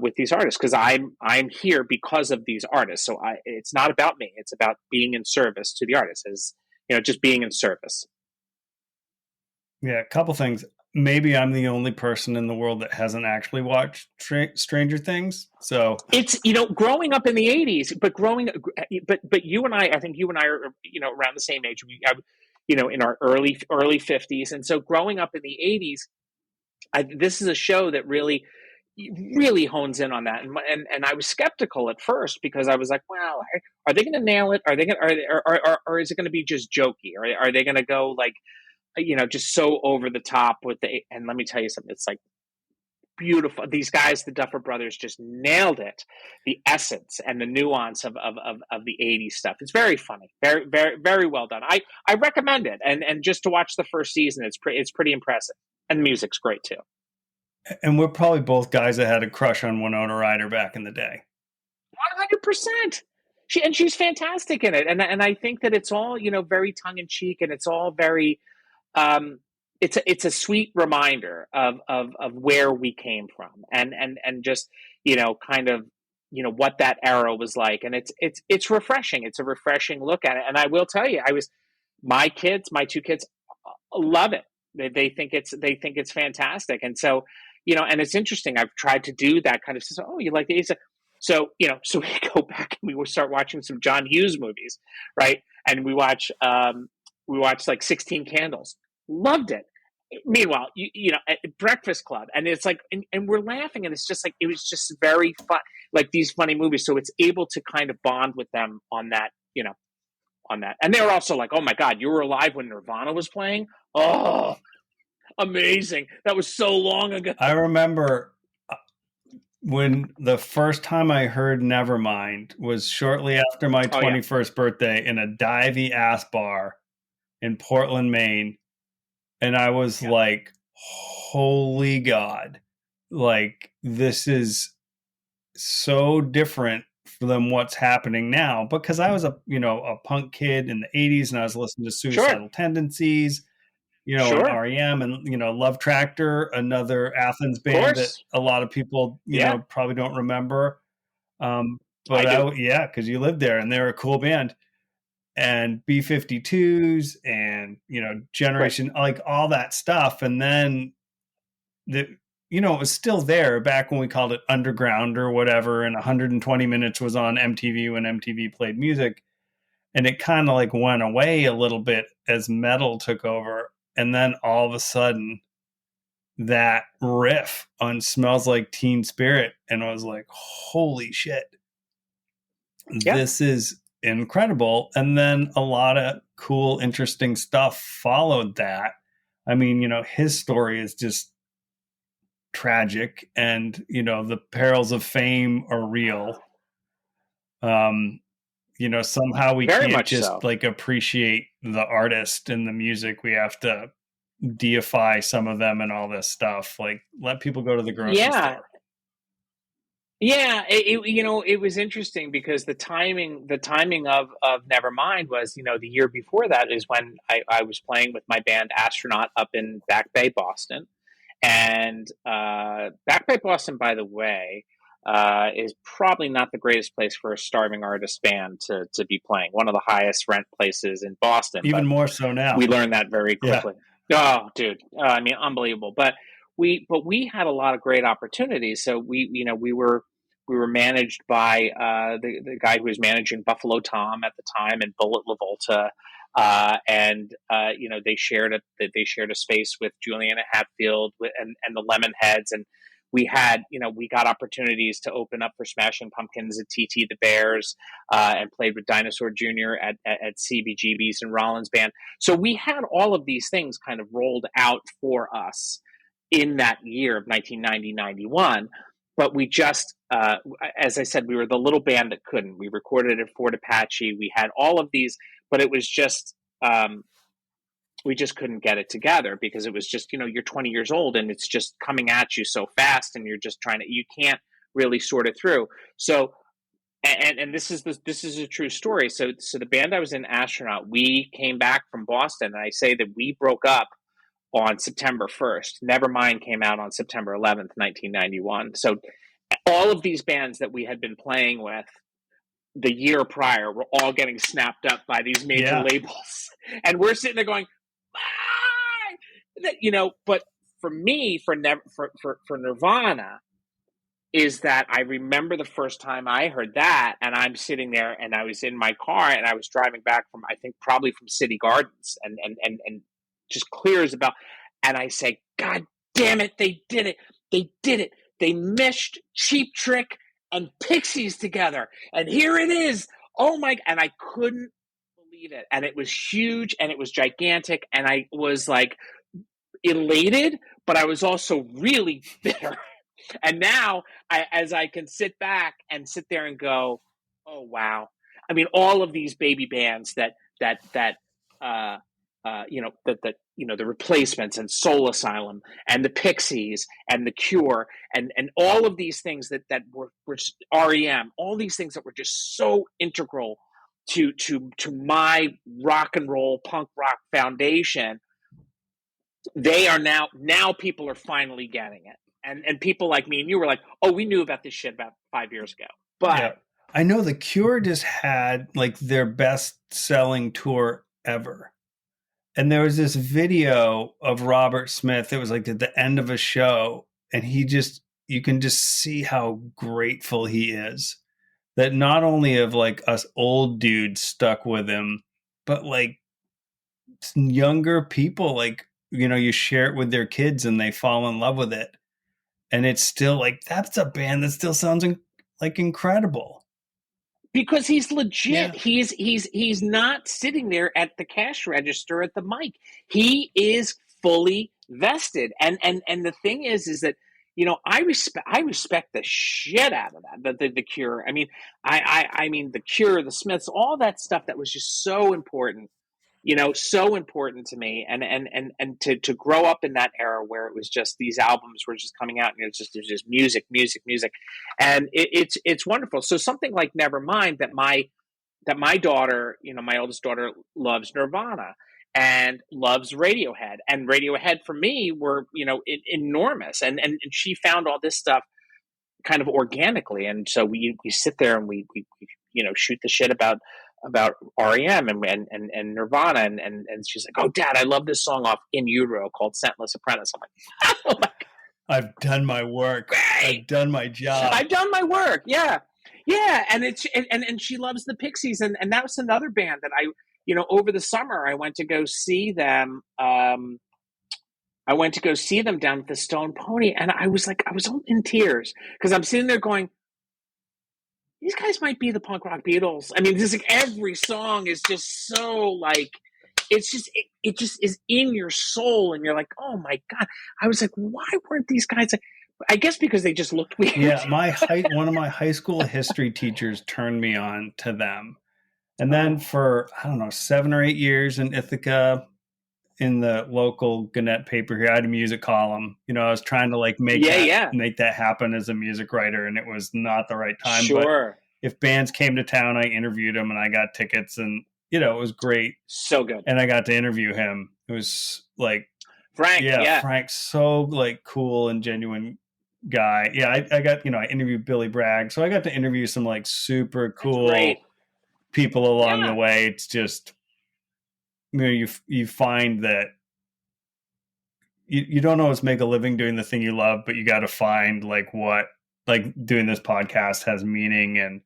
with these artists, because I'm here because of these artists. So it's not about me. It's about being in service to the artists, as just being in service. Yeah, a couple things. Maybe I'm the only person in the world that hasn't actually watched Stranger Things. So it's growing up in the 80s, but you and I think you and I are around the same age. We have in our early 50s, and so growing up in the 80s, this is a show that really hones in on that. And I was skeptical at first because I was like, well, are they going to nail it? Are they going or is it going to be just jokey? Or are they going to go like, just so over the top with and let me tell you something, it's like beautiful. These guys, the Duffer Brothers, just nailed it. The essence and the nuance of the 80s stuff. It's very funny. Very, very, very well done. I recommend it. And just to watch the first season, it's pretty impressive. And the music's great too. And we're probably both guys that had a crush on Winona Ryder back in the day. 100%. She's fantastic in it. And I think that it's all, very tongue in cheek, and it's all very, it's a sweet reminder of where we came from, and just, kind of, what that era was like. And it's refreshing. It's a refreshing look at it. And I will tell you, my two kids love it. They think it's fantastic. And so, and it's interesting. I've tried to do that kind of stuff. Oh, you like these? So, so we go back and we will start watching some John Hughes movies, right? And we watch like 16 Candles. Loved it. Meanwhile, at Breakfast Club, and it's like, and we're laughing, and it's just like, it was just very fun, like these funny movies. So it's able to kind of bond with them on that, on that. And they were also like, oh my God, you were alive when Nirvana was playing? Oh, amazing. That was so long ago. I remember when the first time I heard Nevermind was shortly after my 21st birthday in a divey ass bar in Portland, Maine. And I was like, holy God, like this is so different than what's happening now, because I was a punk kid in the 80s, and I was listening to Suicidal Tendencies, and REM, and Love Tractor, another Athens band that a lot of people probably don't remember. But because you lived there, and they're a cool band. And B-52s and, Right. Generation, like all that stuff. And then the, it was still there back when we called it underground or whatever. And 120 Minutes was on MTV when MTV played music. And it kind of like went away a little bit as metal took over. And then all of a sudden, that riff on Smells Like Teen Spirit, and I was like, holy shit, Yeah. this is incredible. And then a lot of cool, interesting stuff followed that. I mean, his story is just tragic, and the perils of fame are real. Somehow we Very can't much just so. like appreciate the artist and the music. We have to deify some of them and all this stuff. Like, let people go to the grocery Yeah. store. Yeah, it was interesting because the timing of Nevermind was, the year before that is when I was playing with my band Astronaut up in Back Bay, Boston. And Back Bay, Boston, by the way, is probably not the greatest place for a starving artist band to be playing. One of the highest rent places in Boston, Even but more so now. we learned that very Yeah. quickly. Oh, dude, I mean, unbelievable. But we had a lot of great opportunities. So we were managed by the guy who was managing Buffalo Tom at the time and Bullet LaVolta, and they shared a space with Juliana Hatfield and the Lemonheads, and we got opportunities to open up for Smashing Pumpkins at TT the Bears, and played with Dinosaur Jr. at CBGB's and Rollins Band. So we had all of these things kind of rolled out for us in that year of 1990-91. But we just, as I said, we were the little band that couldn't. We recorded at Fort Apache. We had all of these, but it was just, we just couldn't get it together because it was just, you're 20 years old and it's just coming at you so fast, and you're just you can't really sort it through. So, and this is a true story. So the band I was in, Astronaut, we came back from Boston, and I say that we broke up on September 1st. Nevermind came out on September 11th, 1991. So all of these bands that we had been playing with the year prior were all getting snapped up by these major Yeah. labels. And we're sitting there going, but for me, for Nirvana, is that I remember the first time I heard that, and I'm sitting there, and I was in my car, and I was driving back from, I think, probably from City Gardens, and just clear as a bell, and I say, God damn it, they did it, they did it, they meshed Cheap Trick and Pixies together, and here it is, oh my, and I couldn't believe it, and it was huge, and it was gigantic, and I was like elated, but I was also really bitter. And now, as I can sit back and sit there and go, "Oh wow!" I mean, all of these baby bands uh, the Replacements and Soul Asylum and the Pixies and the Cure and all of these things that were REM, all these things that were just so integral to my rock and roll punk rock foundation. They are now people are finally getting it, and people like me and you were like, oh, we knew about this shit about 5 years ago, Yeah. but I know the Cure just had like their best selling tour ever. And there was this video of Robert Smith. It was like at the end of a show, and you can just see how grateful he is that not only have like us old dudes stuck with him, but like younger people, like, you share it with their kids and they fall in love with it. And it's still like, that's a band that still sounds like incredible. because he's legit. Yeah. He's not sitting there at the cash register at the mic. He is fully vested. And the thing is that I respect the shit out of that. The Cure. I mean, I mean the Cure, the Smiths, all that stuff that was just so important. So important to me, and to grow up in that era where it was just these albums were just coming out, and it was just music, music, music, and it's wonderful. So something like Nevermind, that my daughter, my oldest daughter, loves Nirvana and loves Radiohead, and Radiohead for me were enormous, and she found all this stuff kind of organically, and so we sit there and we shoot the shit about REM and Nirvana, and she's like, "Oh, Dad, I love this song off In Utero called Scentless Apprentice." I'm like, "Oh my I've done my work. great! I've done my job. I've done my work." Yeah, yeah, and she loves the Pixies, and that was another band that over the summer I went to go see them. I went to go see them down at the Stone Pony, and I was in tears because I'm sitting there going, these guys might be the punk rock Beatles. I mean, this like every song is just so like it just is in your soul, and you're like, oh my god. I was like, why weren't these guys like? I guess because they just looked weird. Yeah, one of my high school history teachers turned me on to them. And then for, I don't know, 7 or 8 years in Ithaca, in the local Gannett paper here, I had a music column. I was trying to like Yeah, make that happen as a music writer, and it was not the right time. sure. But if bands came to town, I interviewed them and I got tickets, and it was great. So good. And I got to interview him. It was like Frank. Yeah. Frank's so like cool and genuine guy. Yeah, I got, I interviewed Billy Bragg, so I got to interview some like super cool people along the way. It's just, you find that you don't always make a living doing the thing you love, but you got to find like what, like doing this podcast has meaning. And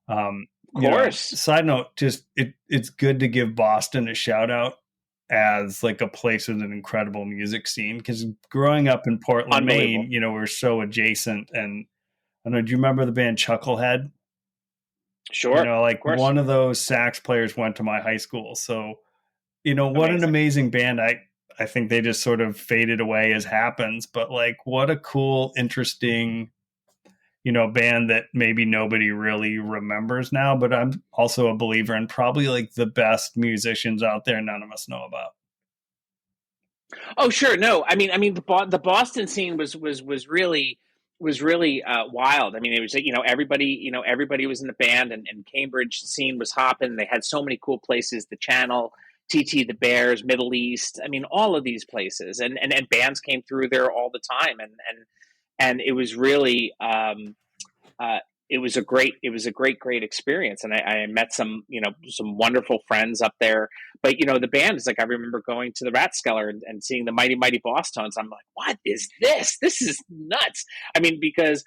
of course. Side note, just it's good to give Boston a shout out as like a place with an incredible music scene, because growing up in Portland, Maine, we're so adjacent. And I don't know, do you remember the band Chucklehead? Sure. One of those sax players went to my high school. So, what an amazing band. I think they just sort of faded away as happens, but like what a cool, interesting, band that maybe nobody really remembers now, but I'm also a believer in probably like the best musicians out there none of us know about. Oh, sure. No, I mean, the Boston scene was really wild. I mean, it was everybody was in the band, and Cambridge scene was hopping. They had so many cool places: the Channel, TT, the Bears, Middle East. I mean, all of these places, and bands came through there all the time, and it was really it was a great experience, and I met some wonderful friends up there. But the band is like, I remember going to the Rathskeller and seeing the Mighty Boss Tones. I'm like, what is this? This is nuts. I mean, because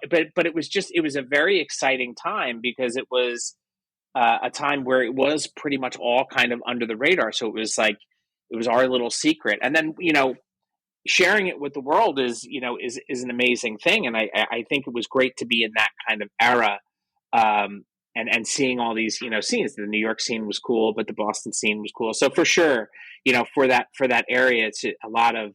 but it was a very exciting time, because it was a time where it was pretty much all kind of under the radar. So it was like it was our little secret, and then sharing it with the world is an amazing thing. And I think it was great to be in that kind of era, and seeing all these scenes. The New York scene was cool, but the Boston scene was cool. So for sure, for that area, it's a lot of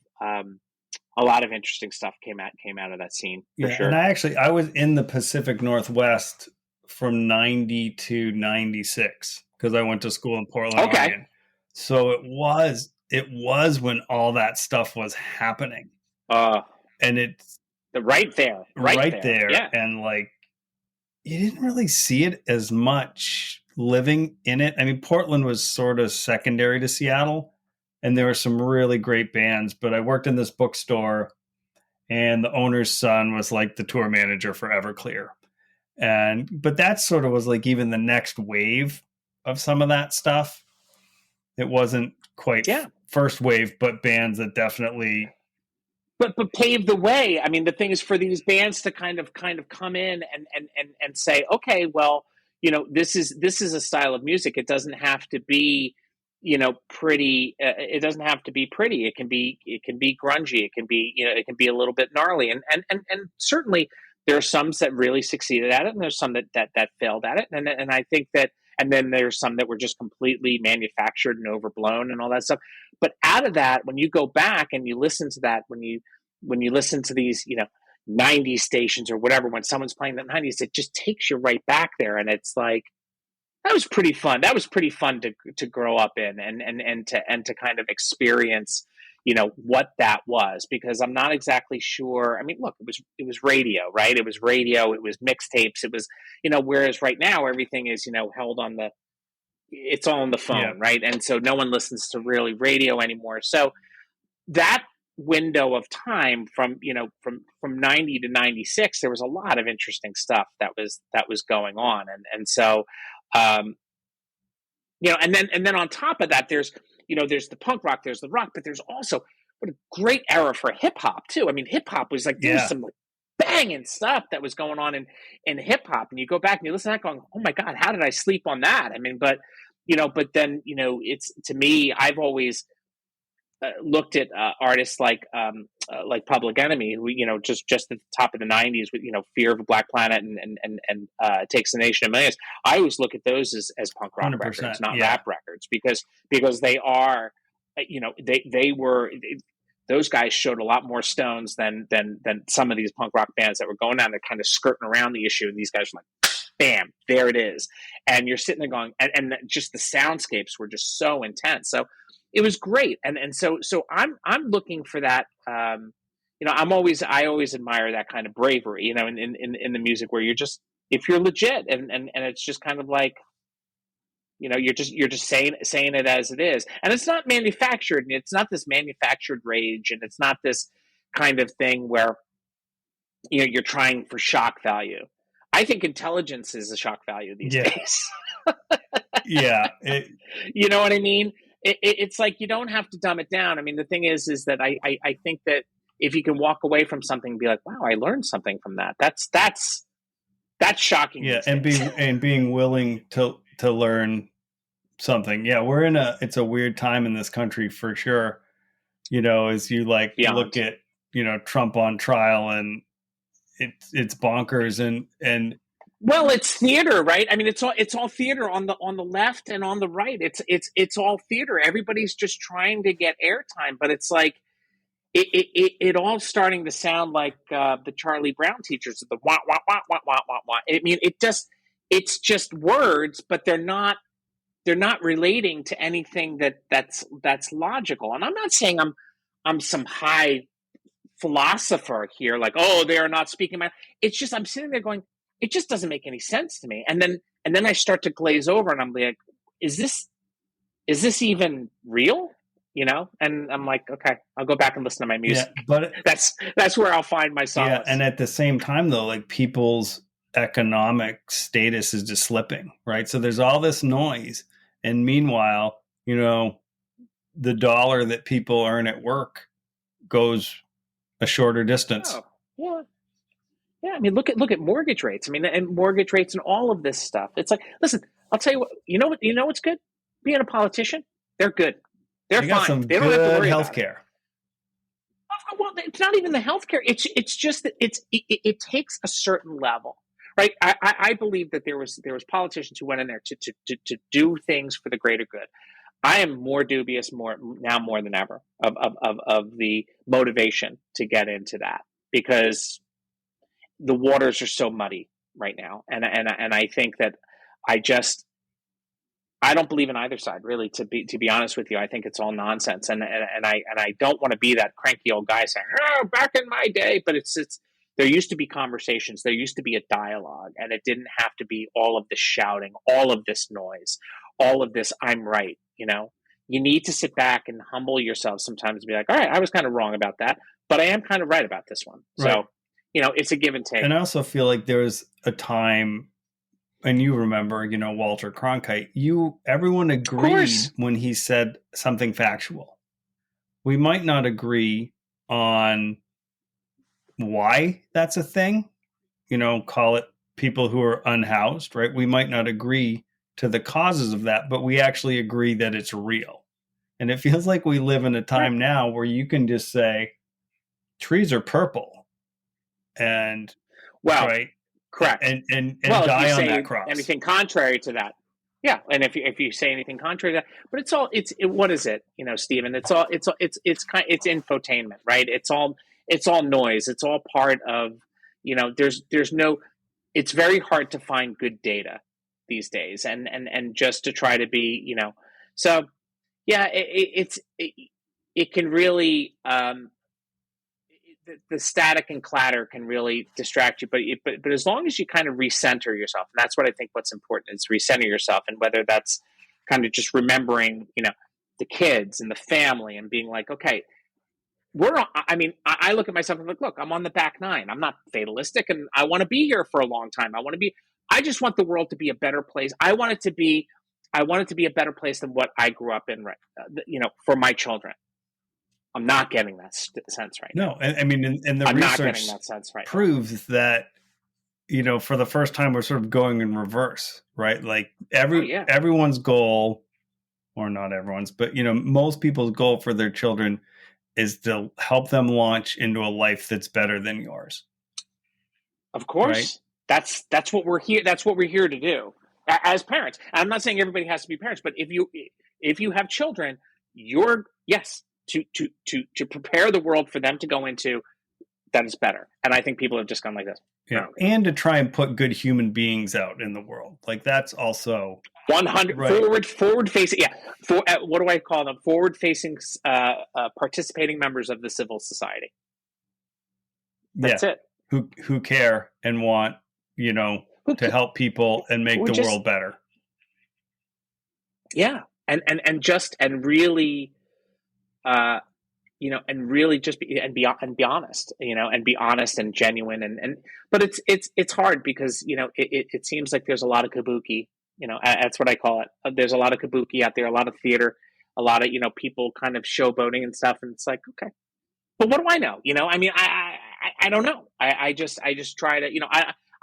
interesting stuff came out of that scene. For sure. And I was in the Pacific Northwest from 90 to 96 because I went to school in Portland, Oregon. So it was when all that stuff was happening. And it's right there. Yeah. And like, you didn't really see it as much living in it. I mean, Portland was sort of secondary to Seattle, and there were some really great bands, but I worked in this bookstore, and the owner's son was like the tour manager for Everclear. But that sort of was like even the next wave of some of that stuff. It wasn't quite first wave, but bands that definitely but paved the way. I mean, the thing is, for these bands to kind of come in and say, okay, well, this is a style of music. It doesn't have to be pretty. It doesn't have to be pretty. It can be grungy. It can be it can be a little bit gnarly. And certainly there are some that really succeeded at it, and there's some that failed at it. And I think that. And then there's some that were just completely manufactured and overblown and all that stuff. But out of that, when you go back and you listen to that, when you listen to these, 90s stations or whatever, when someone's playing the 90s, it just takes you right back there. And it's like, that was pretty fun. That was pretty fun to grow up in and to kind of experience, what that was, because I'm not exactly sure. I mean, look, it was radio, right? It was radio. It was mixtapes. It was, whereas right now everything is, held on it's all on the phone, right? And so no one listens to really radio anymore. So that window of time from 90 to 96, there was a lot of interesting stuff that was going on. And so, and then on top of that, there's the punk rock, there's the rock, but there's also what a great era for hip hop too. I mean, hip hop was like there was Yeah, some like banging stuff that was going on in hip hop, and you go back and you listen to that, going, oh my god, how did I sleep on that? I mean, but then it's to me, I've always looked at artists like Public Enemy, who just at the top of the '90s with Fear of a Black Planet and Takes the Nation of Millions. I always look at those as punk rock 100%. records, not Yeah. rap records, because they are, they were. Those guys showed a lot more stones than some of these punk rock bands that were going down there kind of skirting around the issue, and these guys were like, bam, there it is. And you're sitting there going, and just the soundscapes were just so intense. So it was great. And so I'm looking for that. I always admire that kind of bravery, in the music, where if you're legit, and it's just kind of like, you're just saying it as it is, and it's not manufactured, and it's not this manufactured rage, and it's not this kind of thing where you're trying for shock value. I think intelligence is a shock value these days. Yeah. You know what I mean? It's like you don't have to dumb it down. I mean, the thing is that I think that if you can walk away from something and be like, wow, I learned something from that. That's shocking. Yeah, and being willing to learn something. Yeah, it's a weird time in this country for sure. As you look at Trump on trial, and it's bonkers, and well, it's theater, right? I mean, it's all theater on the left and on the right. It's all theater. Everybody's just trying to get airtime, but it's like it all starting to sound like the Charlie Brown teachers, the wah wah wah wah wah wah wah. I mean, it's just words, but they're not relating to anything that's logical. And I'm not saying I'm some high philosopher here, like, oh, they are not speaking my. It's just I'm sitting there going, it just doesn't make any sense to me. And then I start to glaze over, and I'm like, is this even real? And I'm like, okay, I'll go back and listen to my music. Yeah, but that's where I'll find my solace. Yeah, and at the same time, though, like, people's economic status is just slipping, right? So there's all this noise, and meanwhile, the dollar that people earn at work goes a shorter distance. Oh, yeah. Yeah, I mean, look at mortgage rates. I mean, and mortgage rates and all of this stuff. It's like, listen, I'll tell you what. You know what's good? Being a politician, they're good. They're got fine. Some they don't have to worry health care. Well, it's not even the healthcare. It's just that it takes a certain level, right? I believe that there was politicians who went in there to do things for the greater good. I am more dubious more than ever of the motivation to get into that, because the waters are so muddy right now, and I think that I don't believe in either side, really. To be honest with you, I think it's all nonsense, and I don't want to be that cranky old guy saying, "Oh, back in my day." But it's there used to be conversations, there used to be a dialogue, and it didn't have to be all of this shouting, all of this noise, all of this "I'm right." You need to sit back and humble yourself sometimes and be like, "All right, I was kind of wrong about that, but I am kind of right about this one." Right. So, it's a give and take. And I also feel like there was a time. And you remember, Walter Cronkite, everyone agreed when he said something factual. We might not agree on why that's a thing, call it people who are unhoused, right? We might not agree to the causes of that, but we actually agree that it's real. And it feels like we live in a time now where you can just say, trees are purple. And, right? Correct. And die on that cross. Anything contrary to that. Yeah. And if you say anything contrary to that, but what is it, Stephen? It's infotainment, right? It's all noise. It's all part of, there's no, it's very hard to find good data these days, and just to try to be, so yeah, it can really, the static and clatter can really distract you, but as long as you kind of recenter yourself, and that's what I think what's important is recenter yourself, and whether that's kind of just remembering, the kids and the family, and being like, okay, I look at myself and look, I'm on the back nine. I'm not fatalistic, and I want to be here for a long time. I just want the world to be a better place. I want it to be I want it to be a better place than what I grew up in, right? For my children. I'm not getting that sense right now. No, I mean, and the I'm not research getting that sense right now. proves that, for the first time, we're sort of going in reverse, right? Like Oh yeah, everyone's goal, or not everyone's, but most people's goal for their children is to help them launch into a life that's better than yours, of right? course. That's what we're here. That's what we're here to do as parents. I'm not saying everybody has to be parents, but if you have children, you're yes to prepare the world for them to go into that is better. And I think people have just gone like this. Yeah, and to try and put good human beings out in the world, like that's also 100 right. forward facing. Yeah, what do I call them? Forward facing, participating members of the civil society. Yeah, That's it. who care and want Who to help people and make who the just world better. yeah, and just and really, and really just be honest, and be honest and genuine, and but it's hard because it seems like there's a lot of kabuki. That's what I call it. There's a lot of kabuki out there, a lot of theater, a lot of people kind of showboating and stuff, and it's like, okay, but what do I know? I mean, I don't know. I just try to,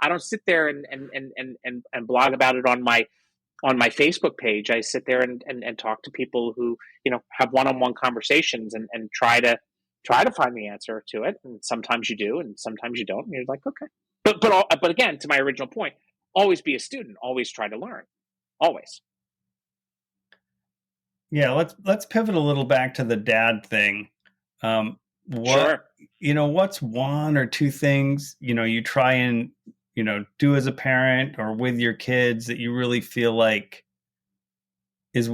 I don't sit there and blog about it on my Facebook page. I sit there and talk to people who have one-on-one conversations and try to find the answer to it. And sometimes you do, and sometimes you don't. And you're like, okay, but again, to my original point, always be a student. Always try to learn. Always. Yeah, let's pivot a little back to the dad thing. What Sure. what's one or two things you try and do as a parent or with your kids that you really feel like is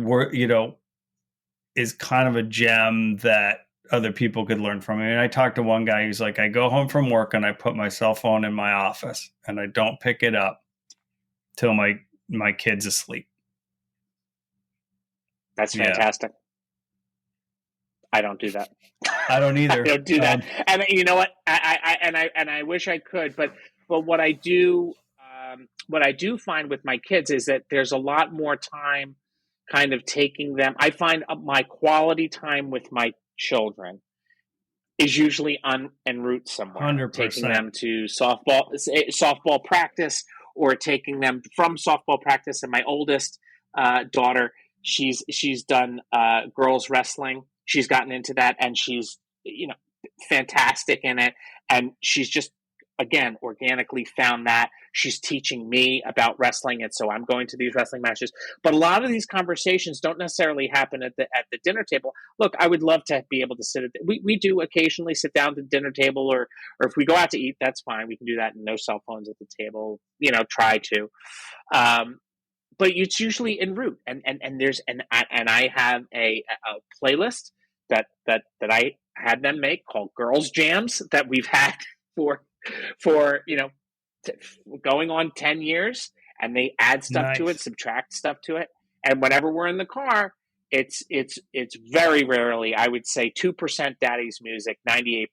is kind of a gem that other people could learn from. I mean, I talked to one guy who's like, I go home from work and I put my cell phone in my office and I don't pick it up till my kid's asleep. That's Yeah. fantastic. I don't do that. I don't either. I don't do that. And you know what? I wish I could, but what I do find with my kids is that there's a lot more time kind of taking them. I find my quality time with my children is usually en route somewhere, 100%. taking them to softball practice, or taking them from softball practice. And my oldest daughter, she's done girls wrestling. She's gotten into that, and she's fantastic in it. And she's just, again, organically found that. She's teaching me about wrestling, and so I'm going to these wrestling matches. But a lot of these conversations don't necessarily happen at the dinner table. Look, I would love to be able to sit at we do occasionally sit down at the dinner table, or if we go out to eat, that's fine. We can do that, and no cell phones at the table. Try to. But it's usually en route, and there's and I have a playlist that I had them make called Girls Jams that we've had for going on 10 years, and they add stuff to it, subtract stuff to it, and whenever we're in the car, it's very rarely, I would say, 2% Daddy's music, 98%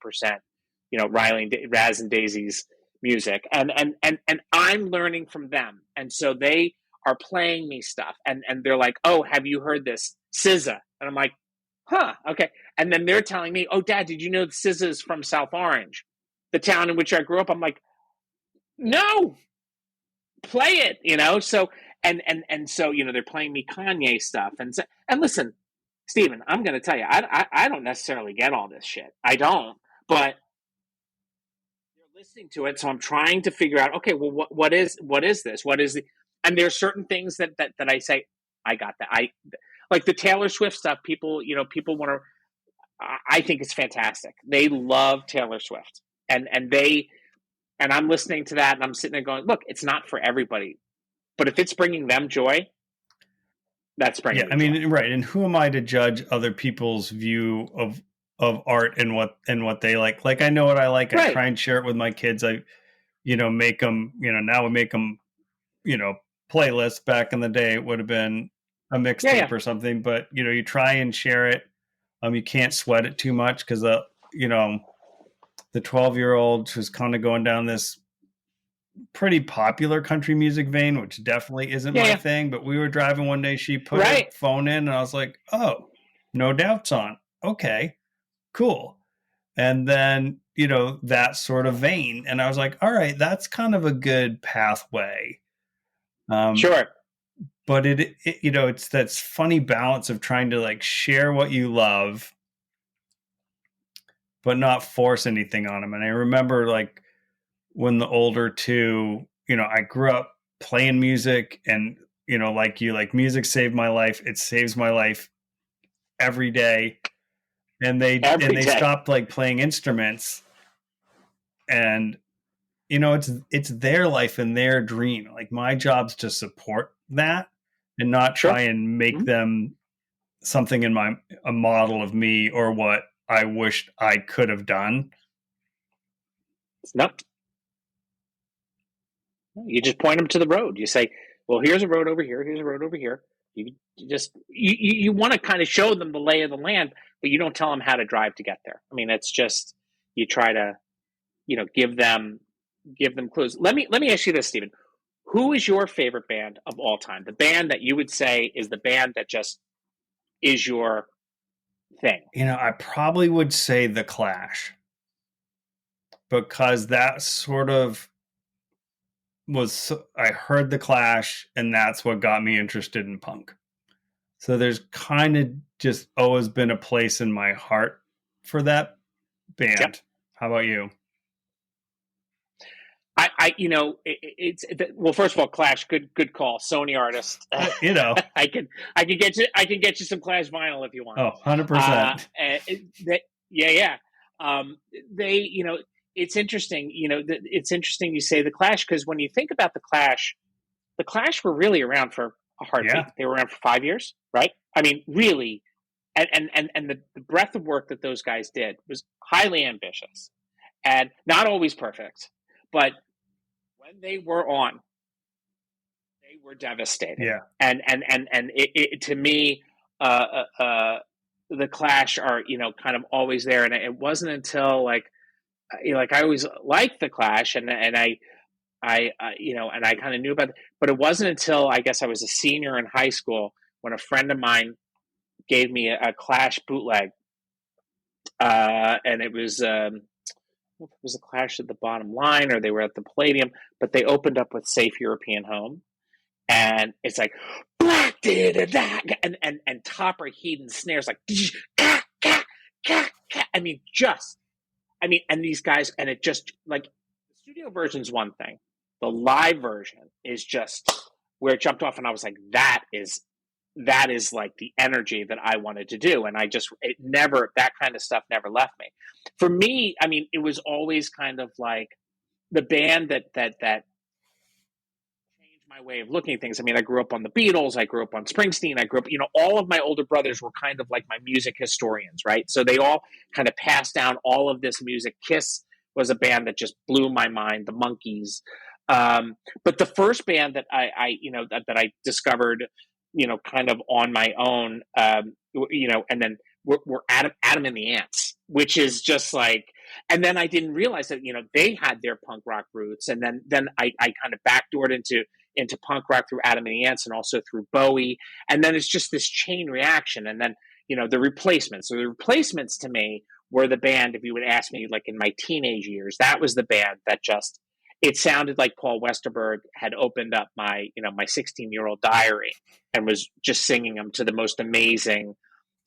Riley, Raz and Daisy's music, and I'm learning from them, and so they are playing me stuff, and they're like, oh, have you heard this SZA? And I'm like, huh, okay. And then they're telling me, oh, Dad, did you know SZA is from South Orange, the town in which I grew up? I'm like, no, play it, so and so they're playing me Kanye stuff, and listen, Stephen, I'm going to tell you, I don't necessarily get all this shit. I don't, but they're listening to it, so I'm trying to figure out, okay, well, what is this? What is the? And there's certain things that I say, I got that. I like the Taylor Swift stuff. People want to. I think it's fantastic. They love Taylor Swift, and I'm listening to that, and I'm sitting there going, look, it's not for everybody, but if it's bringing them joy, that's bringing. Yeah, I mean, joy. Right. And who am I to judge other people's view of art and what they like? Like, I know what I like. Right. I try and share it with my kids. I, make them. Now we make them. Playlists. Back in the day, it would have been a mixtape or something. But you try and share it. You can't sweat it too much because the 12-year-old who's kind of going down this pretty popular country music vein, which definitely isn't Yeah, my yeah. thing. But we were driving one day, she put her Right. phone in, and I was like, oh, No Doubt's on. Okay, cool. And then, that sort of vein. And I was like, all right, that's kind of a good pathway. Um, Sure. but it's that funny balance of trying to like share what you love, but not force anything on them. And I remember like when the older two, I grew up playing music, and, like you, like music saved my life. It saves my life every day. And Every they day. stopped like playing instruments, and it's their life and their dream. Like my job's to support that and not Sure. try and make Mhm. them something in a model of me or what I wished I could have done. Nope. You just point them to the road. You say, "Well, here's a road over here. Here's a road over here." You want to kind of show them the lay of the land, but you don't tell them how to drive to get there. I mean, it's just you try to give them clues. Let me ask you this, Stephen. Who is your favorite band of all time? The band that you would say is the band that just is your thing. I probably would say The Clash, because that sort of I heard The Clash, and that's what got me interested in punk. So there's kind of just always been a place in my heart for that Yep. band. How about you? Well, first of all, Clash, good call. Sony artist. You know, I can get you some Clash vinyl if you want. 100%. Yeah, yeah. They, it's interesting. It's interesting you say the Clash, because when you think about the Clash were really around for a heartbeat. Yeah. They were around for 5 years, right? I mean, really, and the breadth of work that those guys did was highly ambitious and not always perfect, but when they were on, they were devastating. Yeah. And to me, the Clash are kind of always there. And it wasn't until like I always liked the Clash, and I kind of knew about it, but it wasn't until I guess I was a senior in high school when a friend of mine gave me a Clash bootleg, and it was. It was a Clash at the Bottom Line, or they were at the Palladium, but they opened up with Safe European Home, and it's like black and Topper Heat and snares like and these guys, and it just like the studio version's one thing, the live version is just where it jumped off, and I was like, that is like the energy that I wanted to do, and that kind of stuff never left me. For me, I mean, it was always kind of like the band that changed my way of looking at things. I mean, I grew up on the Beatles, I grew up on Springsteen, I grew up, all of my older brothers were kind of like my music historians, right? So they all kind of passed down all of this music. Kiss was a band that just blew my mind, the Monkees. But the first band that that I discovered, kind of on my own, and then were Adam and the Ants, which is just like, and then I didn't realize that they had their punk rock roots, and then I kind of backdoored into punk rock through Adam and the Ants, and also through Bowie, and then it's just this chain reaction, and then the Replacements. So the Replacements to me were the band. If you would ask me, like in my teenage years, that was the band that just, it sounded like Paul Westerberg had opened up my 16-year-old diary and was just singing them to the most amazing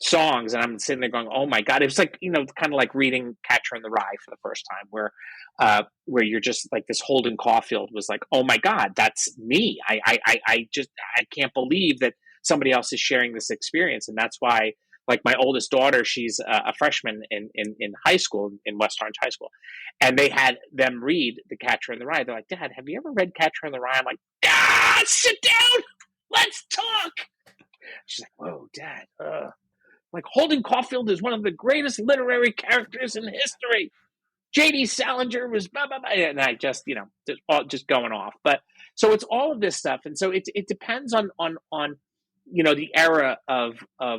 songs, and I'm sitting there going, "Oh my god!" It was like kind of like reading Catcher in the Rye for the first time, where you're just like, this Holden Caulfield was like, "Oh my god, that's me!" I can't believe that somebody else is sharing this experience, and that's why. Like my oldest daughter, she's a freshman in high school, in West Orange High School, and they had them read The Catcher in the Rye. They're like, "Dad, have you ever read Catcher in the Rye?" I'm like, sit down, let's talk. She's like, "Whoa, Dad." Like, Holden Caulfield is one of the greatest literary characters in history. J.D. Salinger was blah, blah, blah. And I just, just going off. But so it's all of this stuff. And so it depends on the era of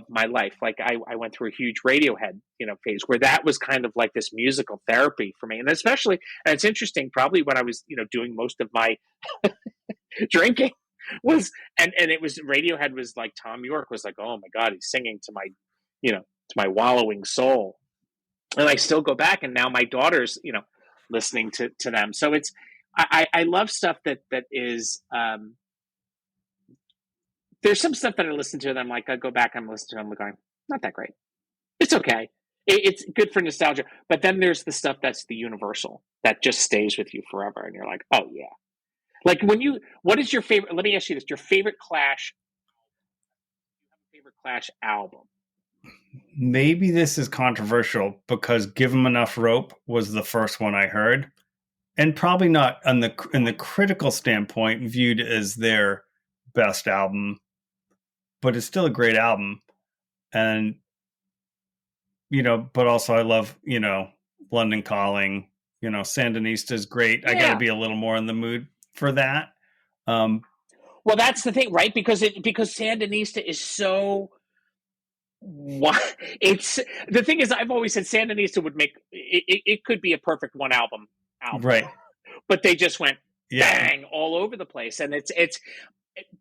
my life. Like I went through a huge Radiohead, phase where that was kind of like this musical therapy for me. And especially, and it's interesting, probably when I was, doing most of my drinking was, and it was Radiohead was like Tom York was like, oh my God, he's singing to my, to my wallowing soul. And I still go back, and now my daughter's, listening to them. So I love stuff that is, there's some stuff that I listen to, and I'm like, I go back, I'm listening to them, I'm going, not that great. It's okay. It's good for nostalgia. But then there's the stuff that's the universal that just stays with you forever. And you're like, oh yeah. Like what is your favorite, let me ask you this, your favorite Clash album? Maybe this is controversial because Give 'Em Enough Rope was the first one I heard, and probably not on in the critical standpoint viewed as their best album, but it's still a great album. And but also I love, London Calling, Sandinista is great. I got to Yeah. be a little more in the mood for that. Well, that's the thing, right? Because Sandinista is so what it's the thing is, I've always said Sandinista would make it could be a perfect one album, Right. but they just went Yeah. bang all over the place, and it's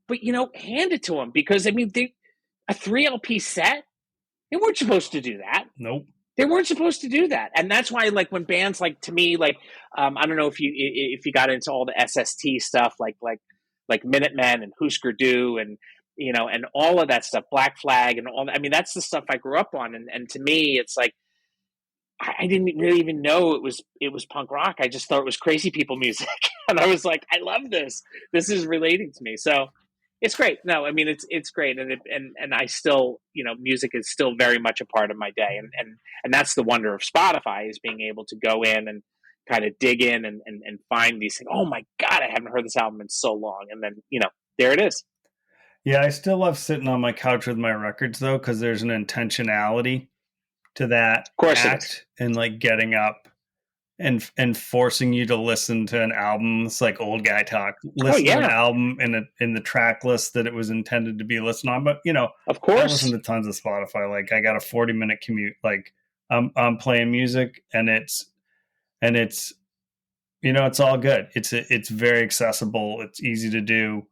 but hand it to them, because I mean a 3 LP set, they weren't supposed to do that. Nope. They weren't supposed to do that, and that's why, like, when bands, like, to me, like, I don't know if you got into all the SST stuff, like Minutemen and Husker Du, and and all of that stuff, Black Flag, and all that. I mean, that's the stuff I grew up on, and to me, it's like I didn't really even know it was punk rock. I just thought it was crazy people music, and I was like, I love this. This is relating to me, so it's great. No, I mean, it's great, and I still, music is still very much a part of my day, and that's the wonder of Spotify, is being able to go in and kind of dig in and find these things. Oh my God, I haven't heard this album in so long, and then there it is. Yeah, I still love sitting on my couch with my records though, because there's an intentionality to that Of course, it is. act, and like getting up and forcing you to listen to an album. It's like old guy talk. Oh Listen to an yeah, album in the track list that it was intended to be listened on. But of I listen course. to tons of Spotify. Like I got a 40-minute commute. Like I'm playing music, and it's it's all good. It's very accessible. It's easy to do.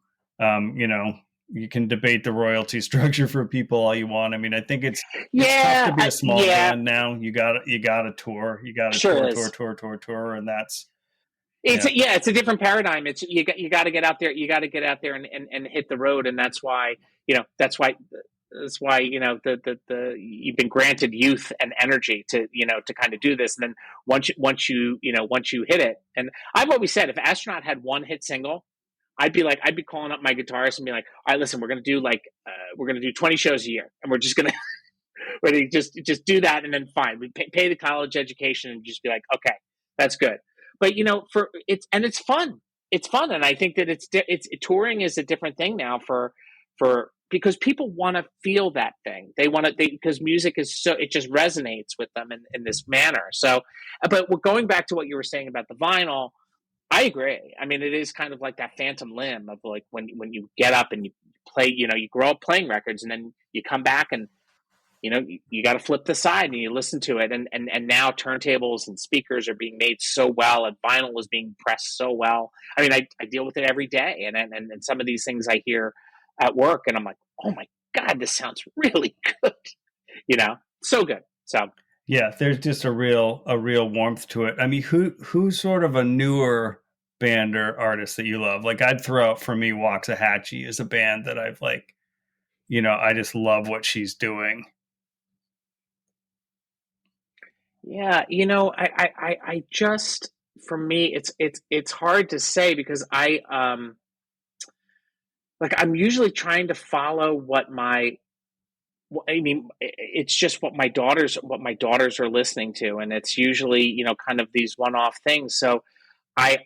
You can debate the royalty structure for people all you want. I mean, I think it's tough to Yeah, be a small yeah, band now. You got to tour. You got to sure tour, is. tour, tour, tour, tour, and that's It's yeah, yeah, it's a different paradigm. It's you got to get out there. You got to get out there and hit the road, and that's why the you've been granted youth and energy to kind of do this. And then once you hit it, and I've always said, if Astronaut had one hit single, I'd be calling up my guitarist and be like, all right, listen, we're gonna do 20 shows a year, and we're just gonna really just do that, and then fine, we pay the college education, and just be like, okay, that's good. But for it's fun. It's fun, and I think that it's touring is a different thing now for because people want to feel that thing. They want to because music is so, it just resonates with them in this manner. So, but we're going back to what you were saying about the vinyl. I agree. I mean, it is kind of like that phantom limb of, like, when you get up and you play. You grow up playing records, and then you come back, and you got to flip the side and you listen to it, and now turntables and speakers are being made so well, and vinyl is being pressed so well. I mean, I deal with it every day, and some of these things I hear at work, and I'm like, oh my God, this sounds really good. So good. So yeah. There's just a real warmth to it. I mean, who's sort of a newer band or artist that you love? Like I'd throw out for me Waxahachie as a band that I've like, I just love what she's doing. yeah, I just, for me, it's hard to say, because I'm usually trying to follow I mean, it's just what my daughters are listening to, and it's usually kind of these one-off things. So I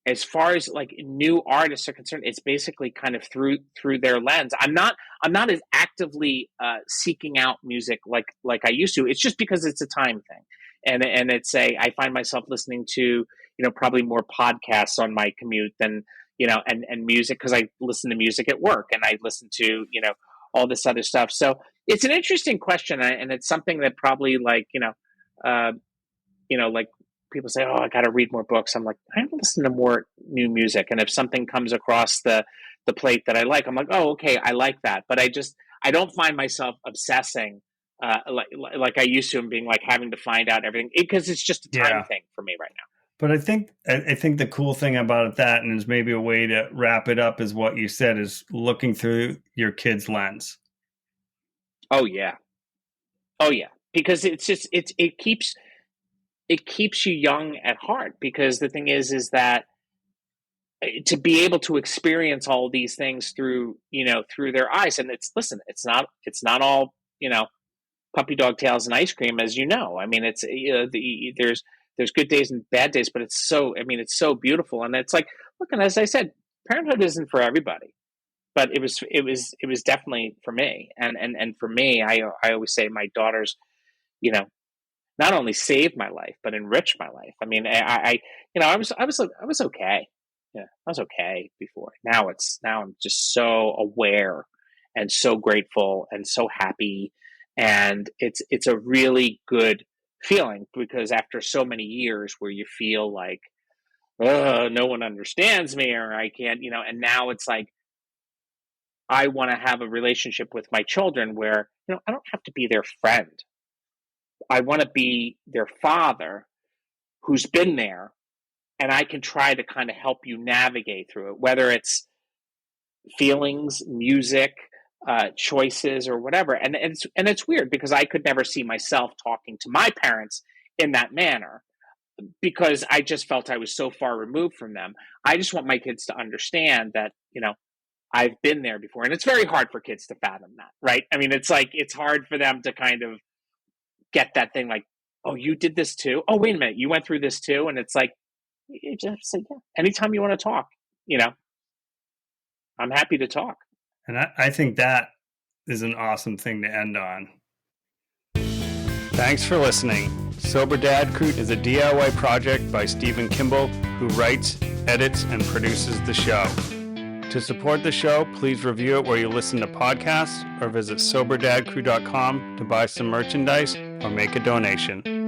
as far as, like, new artists are concerned, it's basically kind of through their lens. I'm not as actively seeking out music like I used to. It's just because it's a time thing, and I find myself listening to probably more podcasts on my commute than and music, because I listen to music at work and I listen to, all this other stuff. So it's an interesting question, and it's something that probably uh, like people say, oh, I got to read more books. I'm like, I listen to more new music. And if something comes across the plate that I like, I'm like, oh, okay, I like that. But I don't find myself obsessing like I used to, and being like having to find out everything, because it's just a time thing for me right now. But I think the cool thing about that, and is maybe a way to wrap it up, is what you said, is looking through your kid's lens. Oh yeah. Oh yeah. Because it keeps you young at heart, because the thing is that to be able to experience all these things through their eyes, and it's not all, puppy dog tails and ice cream, as you know. I mean, it's there's good days and bad days, but it's so beautiful. And it's like, look, and as I said, parenthood isn't for everybody, but it was definitely for me. And for me, I always say my daughters, you know not only saved my life but enriched my life. I mean, I was okay. Yeah, I was okay before. Now I'm just so aware and so grateful and so happy, and it's a really good feeling, because after so many years where you feel like, oh, no one understands me, or I can't, and now it's like, I want to have a relationship with my children where, I don't have to be their friend. I want to be their father who's been there, and I can try to kind of help you navigate through it, whether it's feelings, music, choices, or whatever. And it's weird, because I could never see myself talking to my parents in that manner, because I just felt I was so far removed from them. I just want my kids to understand that, I've been there before. And it's very hard for kids to fathom that, right? I mean, it's like, it's hard for them to kind of get that thing, like, oh, you did this too? Oh, wait a minute, you went through this too? And it's like, you just say, yeah, anytime you want to talk, I'm happy to talk. And I think that is an awesome thing to end on. Thanks for listening. Sober Dad Crew is a DIY project by Stephen Kimball, who writes, edits, and produces the show. To support the show, please review it where you listen to podcasts, or visit soberdadcrew.com to buy some merchandise or make a donation.